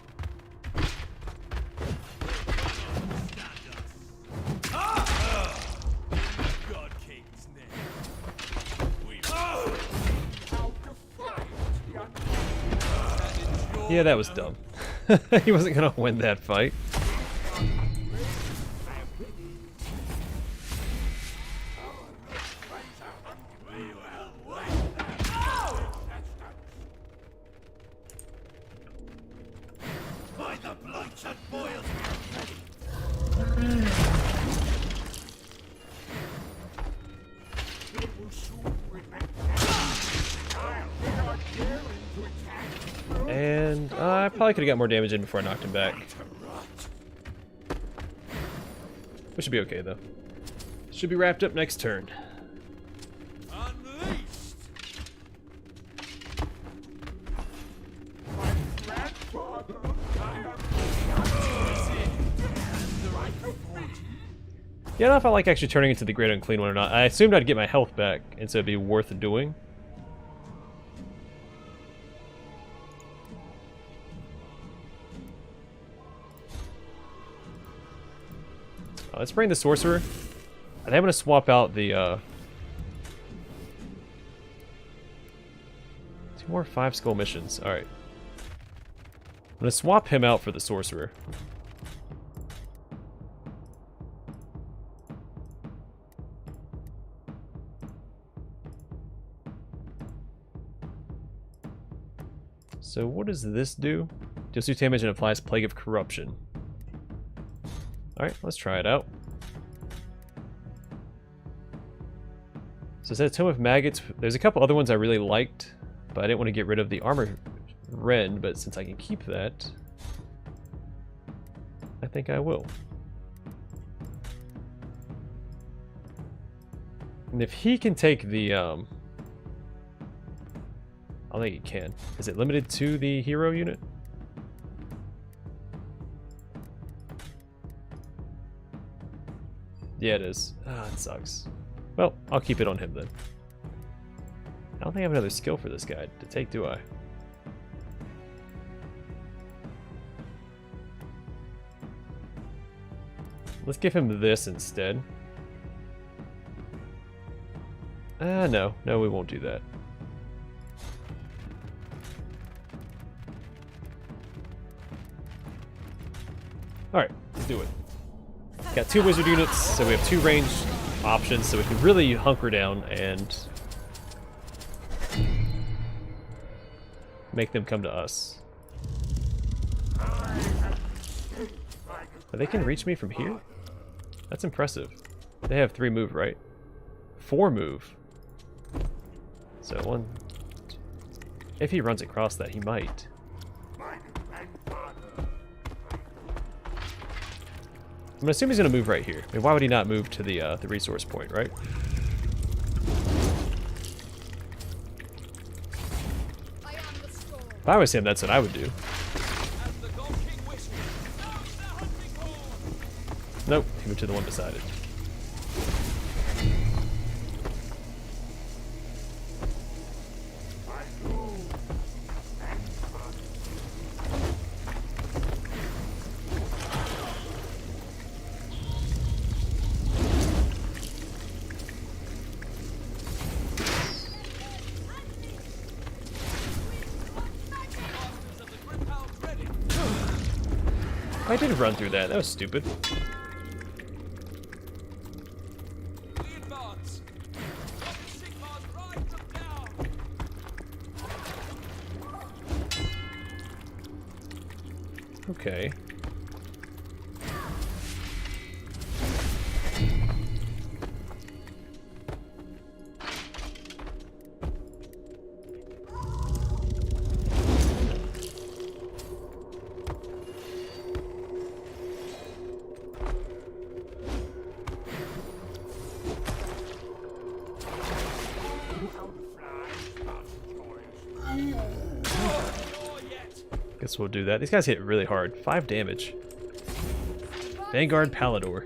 God King's name. We Yeah, that was dumb. He wasn't gonna win that fight. by the bloodshed boils we are ready. It will soon remember. And I probably could have got more damage in before I knocked him back. We should be okay though. Should be wrapped up next turn. Unleashed. Yeah, I don't know if I like actually turning into the Great Unclean One or not. I assumed I'd get my health back, and so it'd be worth doing. Let's bring the Sorcerer. I think I'm going to swap out the... 2 more 5 skull missions. Alright. I'm going to swap him out for the Sorcerer. So what does this do? Deals 2 damage and applies Plague of Corruption. Alright, let's try it out. So it says Tome of Maggots. There's a couple other ones I really liked, but I didn't want to get rid of the Armor Rend, but since I can keep that, I think I will. And if he can take the, I think he can. Is it limited to the hero unit? Yeah, it is. Ah, it sucks. Well, I'll keep it on him then. I don't think I have another skill for this guy to take, do I? Let's give him this instead. No. No, we won't do that. Alright, let's do it. Got 2 wizard units, so we have 2 ranged options, so we can really hunker down and make them come to us. But they can reach me from here? That's impressive. They have 3 move, right? 4 move. So 1... If he runs across that, he might. I'm gonna assume he's gonna move right here. I mean, why would he not move to the resource point, right? If I was him, that's what I would do. Nope, he moved to the one beside it. I did run through that. That was stupid. Okay. Guess we'll do that. These guys hit really hard. 5 damage. Vanguard Palador.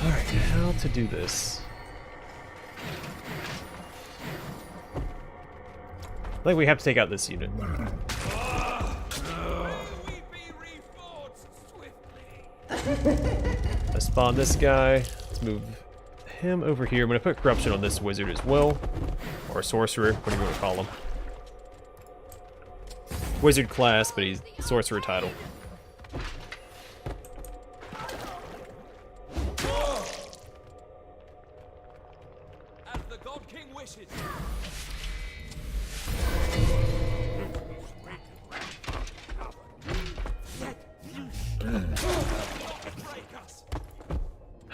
Alright, how to do this? I think we have to take out this unit. Let's spawn this guy. Let's move him over here. I'm going to put corruption on this wizard as well. Or sorcerer, what do you want to call him? Wizard class, but he's sorcerer title. As the God King wishes.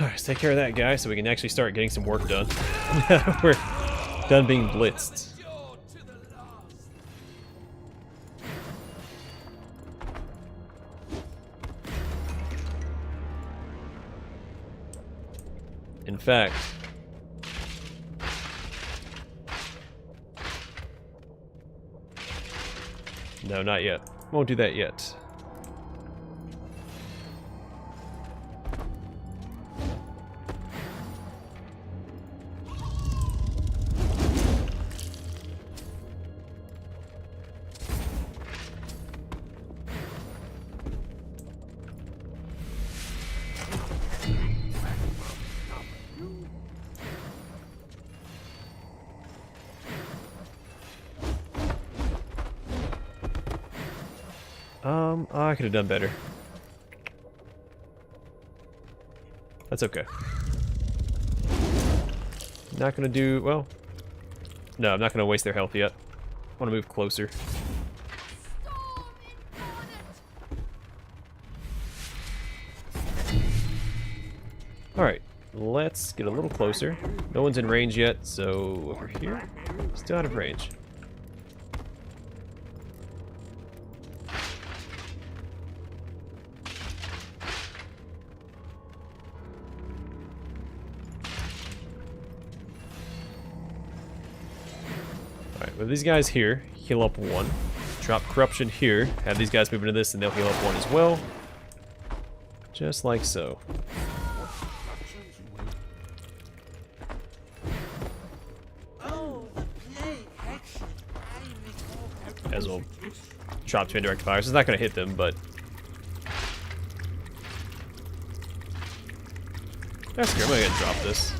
Alright, let's take care of that guy so we can actually start getting some work done. We're done being blitzed. In fact, no, not yet. Won't do that yet. I could have done better. That's okay. Not gonna do, well, no, I'm not gonna waste their health yet. I want to move closer. Alright, let's get a little closer. No one's in range yet, so over here, still out of range. With these guys here, heal up 1. Drop corruption here. Have these guys move into this and they'll heal up 1 as well. Just like so. As well drop 2 indirect fires. It's not going to hit them, but... That's good. I'm going to drop this.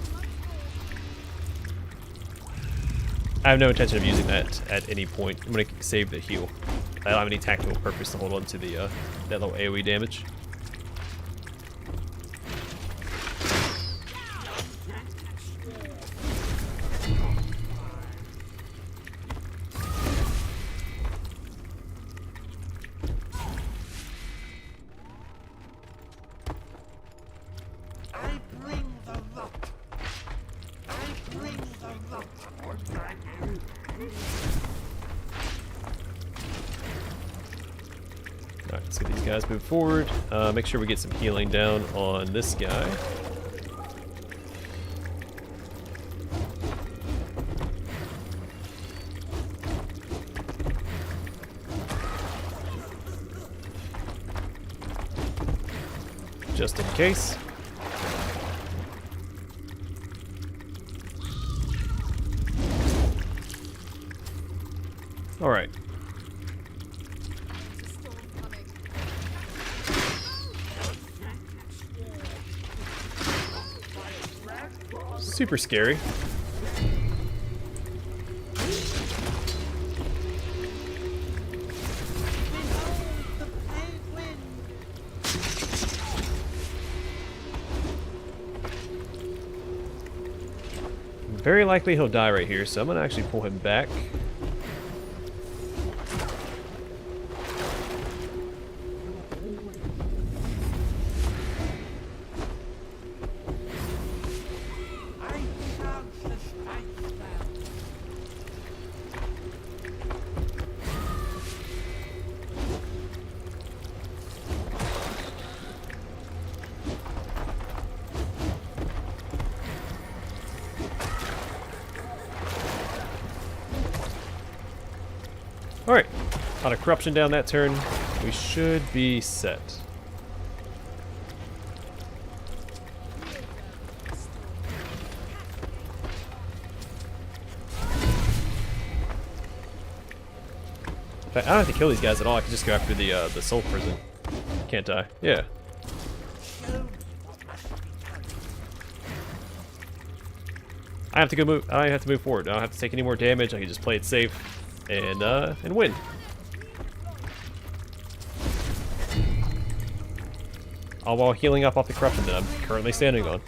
I have no intention of using that at any point. I'm going to save the heal. I don't have any tactical purpose to hold on to the that little AoE damage. Alright, let's get these guys moved forward. Make sure we get some healing down on this guy. Just in case. Alright. Super scary. Very likely he'll die right here, so I'm gonna actually pull him back. Alright, lot of corruption down that turn. We should be set. In fact, I don't have to kill these guys at all. I can just go after the soul prison. Can't I? Yeah. I have to go move. I have to move forward. I don't have to take any more damage. I can just play it safe and win. All while healing up off the corruption that I'm currently standing on.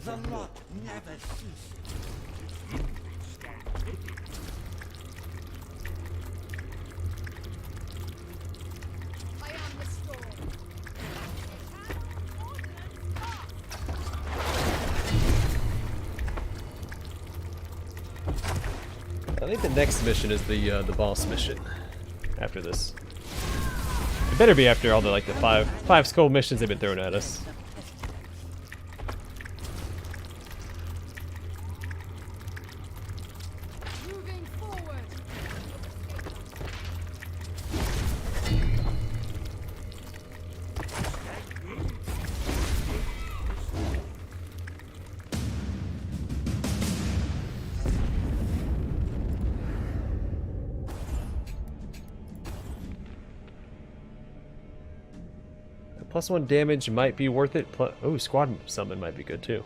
The lot never ceases. I am the storm. I think the next mission is the boss mission. After this, it better be after all the the five skull missions they've been throwing at us. Moving forward. +1 damage might be worth it. Oh, squad summon might be good too.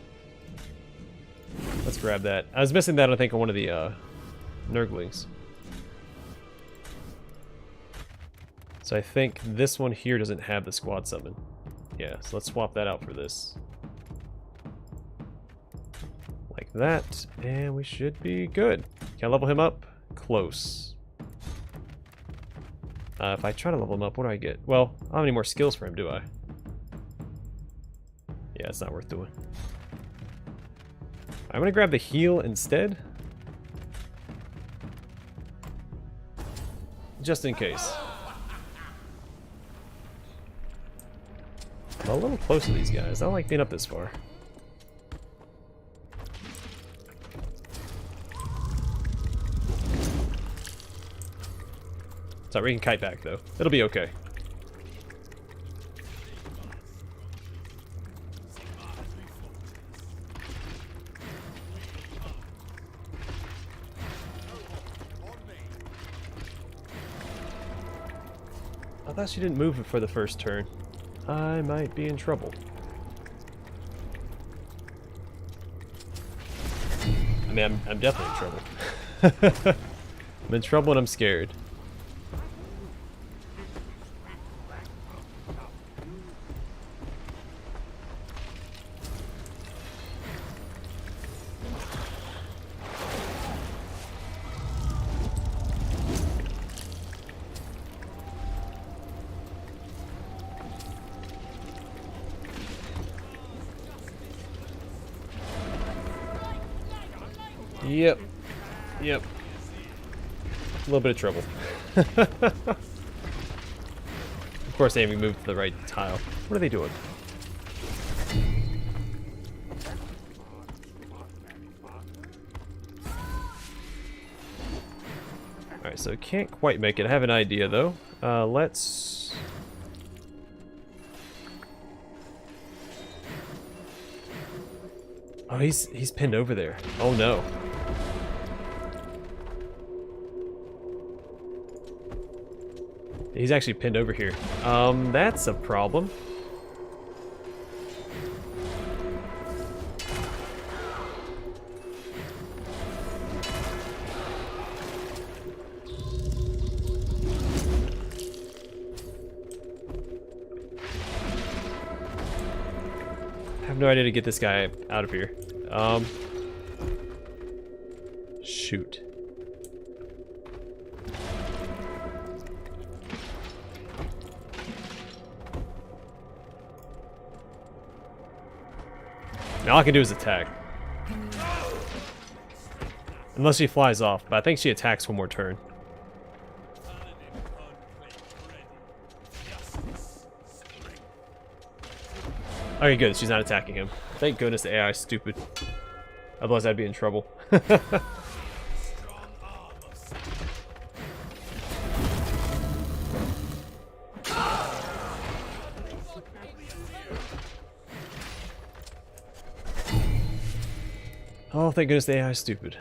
Let's grab that. I was missing that, I think, on one of the Nurglings. So I think this one here doesn't have the squad summon. Yeah, so let's swap that out for this. Like that, and we should be good. Can I level him up? Close. If I try to level him up, what do I get? Well, I don't have any more skills for him, do I? Yeah, it's not worth doing. I'm gonna grab the heal instead. Just in case. I'm a little close to these guys. I don't like being up this far. Sorry, we can kite back though. It'll be okay. I thought she didn't move for the first turn. I might be in trouble. I mean, I'm definitely in trouble. I'm in trouble and I'm scared. Yep. Yep. A little bit of trouble. Of course, they haven't moved to the right tile. What are they doing? Alright, so can't quite make it. I have an idea, though. Let's... Oh, he's pinned over there. Oh, no. He's actually pinned over here. That's a problem. I have no idea to get this guy out of here. Shoot. Now all I can do is attack. Unless she flies off, but I think she attacks one more turn. Okay, good. She's not attacking him. Thank goodness the AI is stupid. Otherwise I'd be in trouble. Oh, thank goodness the AI is stupid.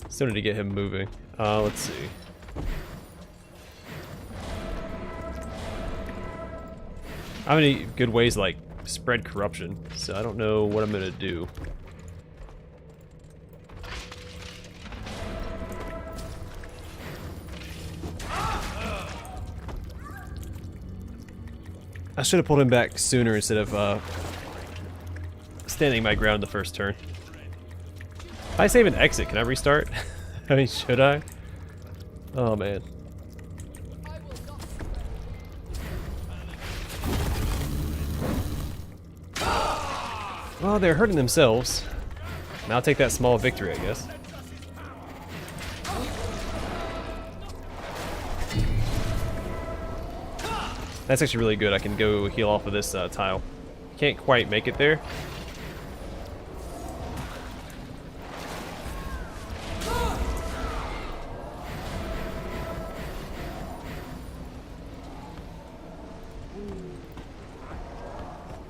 Still need to get him moving. Let's see. I have any good ways like spread corruption, so I don't know what I'm gonna do. I should have pulled him back sooner instead of standing my ground the first turn. If I save an exit, can I restart? I mean, should I? Oh man. I will not surrender. Well, they're hurting themselves. And I'll take that small victory, I guess. That's actually really good. I can go heal off of this tile. Can't quite make it there.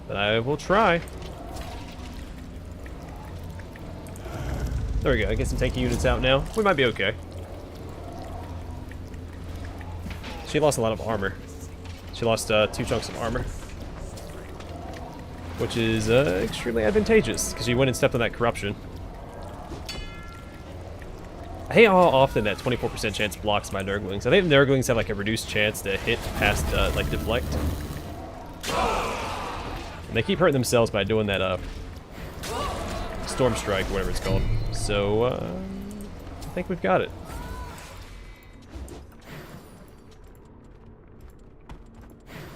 But I will try. There we go. I get some tanky units out now. We might be okay. She lost a lot of armor. She lost 2 chunks of armor. Which is extremely advantageous, because she went and stepped on that corruption. I hate how often that 24% chance blocks my Nurglings. I think the Nurglings have like a reduced chance to hit past like deflect. And they keep hurting themselves by doing that Storm Strike, whatever it's called. So, I think we've got it.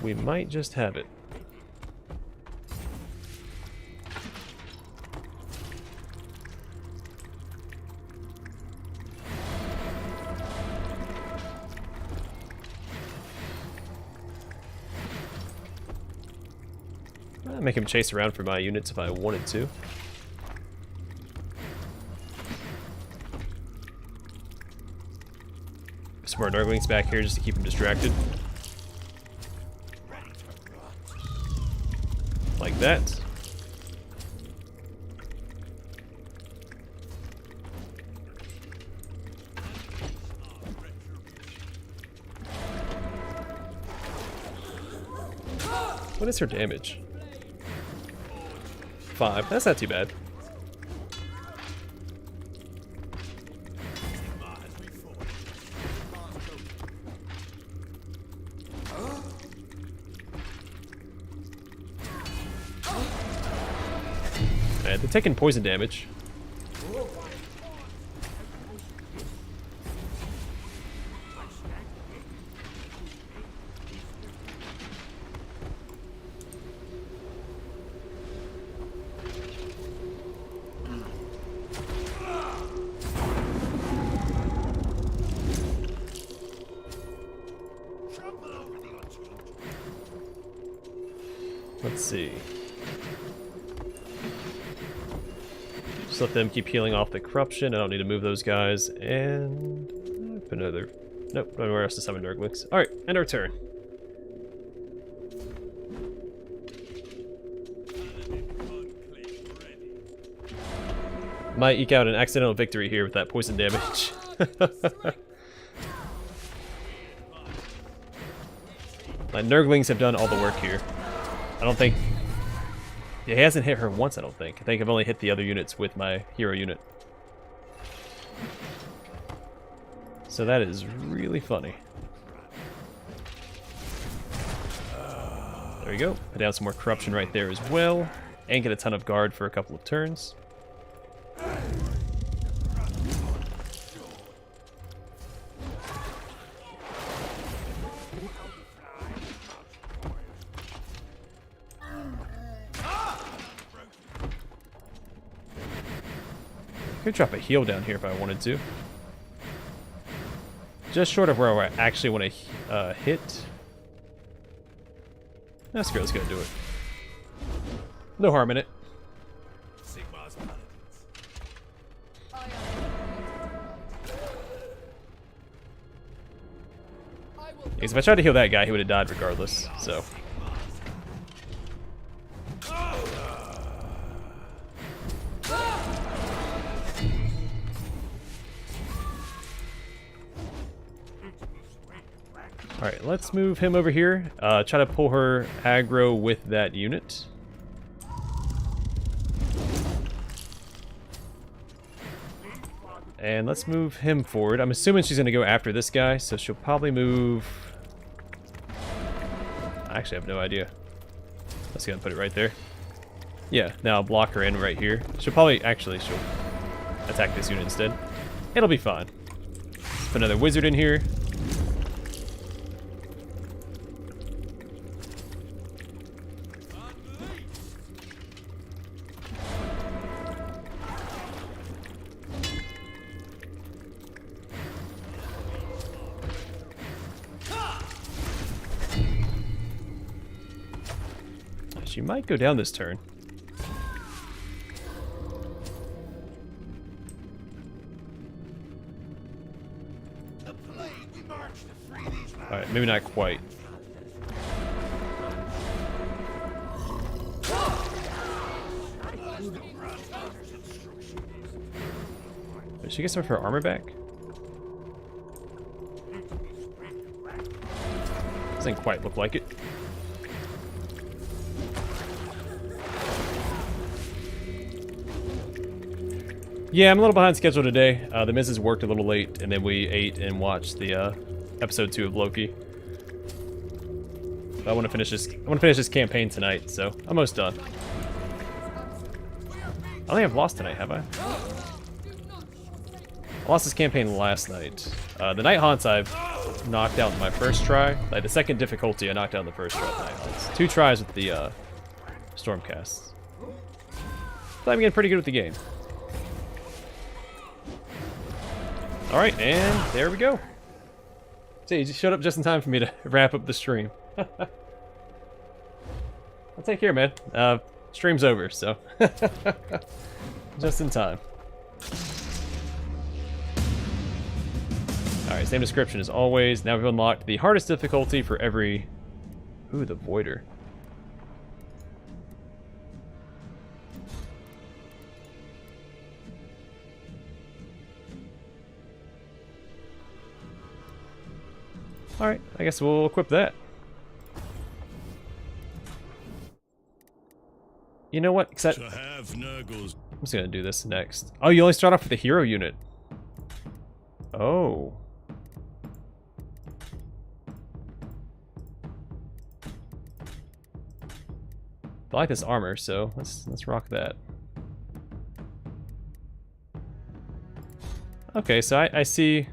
We might just have it. I'd make him chase around for my units if I wanted to. Some more Nurglings back here just to keep him distracted. Like that. What is her damage? 5. That's not too bad. Alright, they're taking poison damage. Let's see. Just let them keep healing off the corruption. I don't need to move those guys. And put another. Nope, nowhere else to summon Nurglings. Alright, end our turn. Might eke out an accidental victory here with that poison damage. My Nurglings have done all the work here. I don't think... Yeah, he hasn't hit her once, I don't think. I think I've only hit the other units with my hero unit. So that is really funny. There we go. Put down some more corruption right there as well. And get a ton of guard for a couple of turns. Could drop a heal down here if I wanted to. Just short of where I actually want to hit. No, screw it, let's go do it. No harm in it. Sigmar's paladins. I am I will Because if I tried to heal that guy, he would have died regardless, so. Alright, let's move him over here. Try to pull her aggro with that unit. And let's move him forward. I'm assuming she's going to go after this guy, so she'll probably move... I actually have no idea. Let's go and put it right there. Yeah, now I'll block her in right here. She'll probably... Actually, she'll attack this unit instead. It'll be fine. Put another wizard in here. She might go down this turn. The plague we march to free these lands. Alright, maybe not quite. Did she get some of her armor back? Doesn't quite look like it. Yeah, I'm a little behind schedule today. The missus worked a little late, and then we ate and watched the episode 2 of Loki. But I want to finish this. I want to finish this campaign tonight, so I'm almost done. I don't think I've lost tonight, have I? I lost this campaign last night. The Night Haunts I've knocked out in my first try. Like the second difficulty, I knocked out in the first try of Night Haunts. 2 tries with the Stormcasts. But I'm getting pretty good with the game. Alright, and there we go. So you just showed up just in time for me to wrap up the stream. I'll take care, man. Stream's over, so. Just in time. Alright, same description as always. Now we've unlocked the hardest difficulty for every... Ooh, the Voider. Alright, I guess we'll equip that. You know what? Except I'm just gonna do this next. Oh, you only start off with the hero unit. Oh. I like this armor, so let's rock that. Okay, so I see.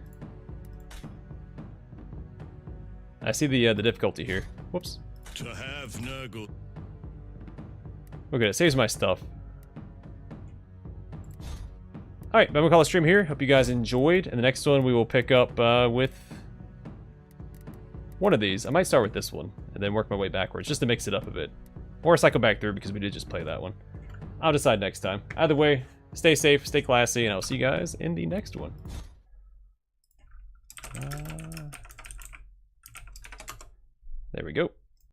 I see the difficulty here. Whoops. To have Nurgle. Okay, it saves my stuff. Alright, I'm gonna call the stream here. Hope you guys enjoyed. And the next one we will pick up with one of these. I might start with this one and then work my way backwards just to mix it up a bit. Or cycle back through because we did just play that one. I'll decide next time. Either way, stay safe, stay classy, and I'll see you guys in the next one. There we go.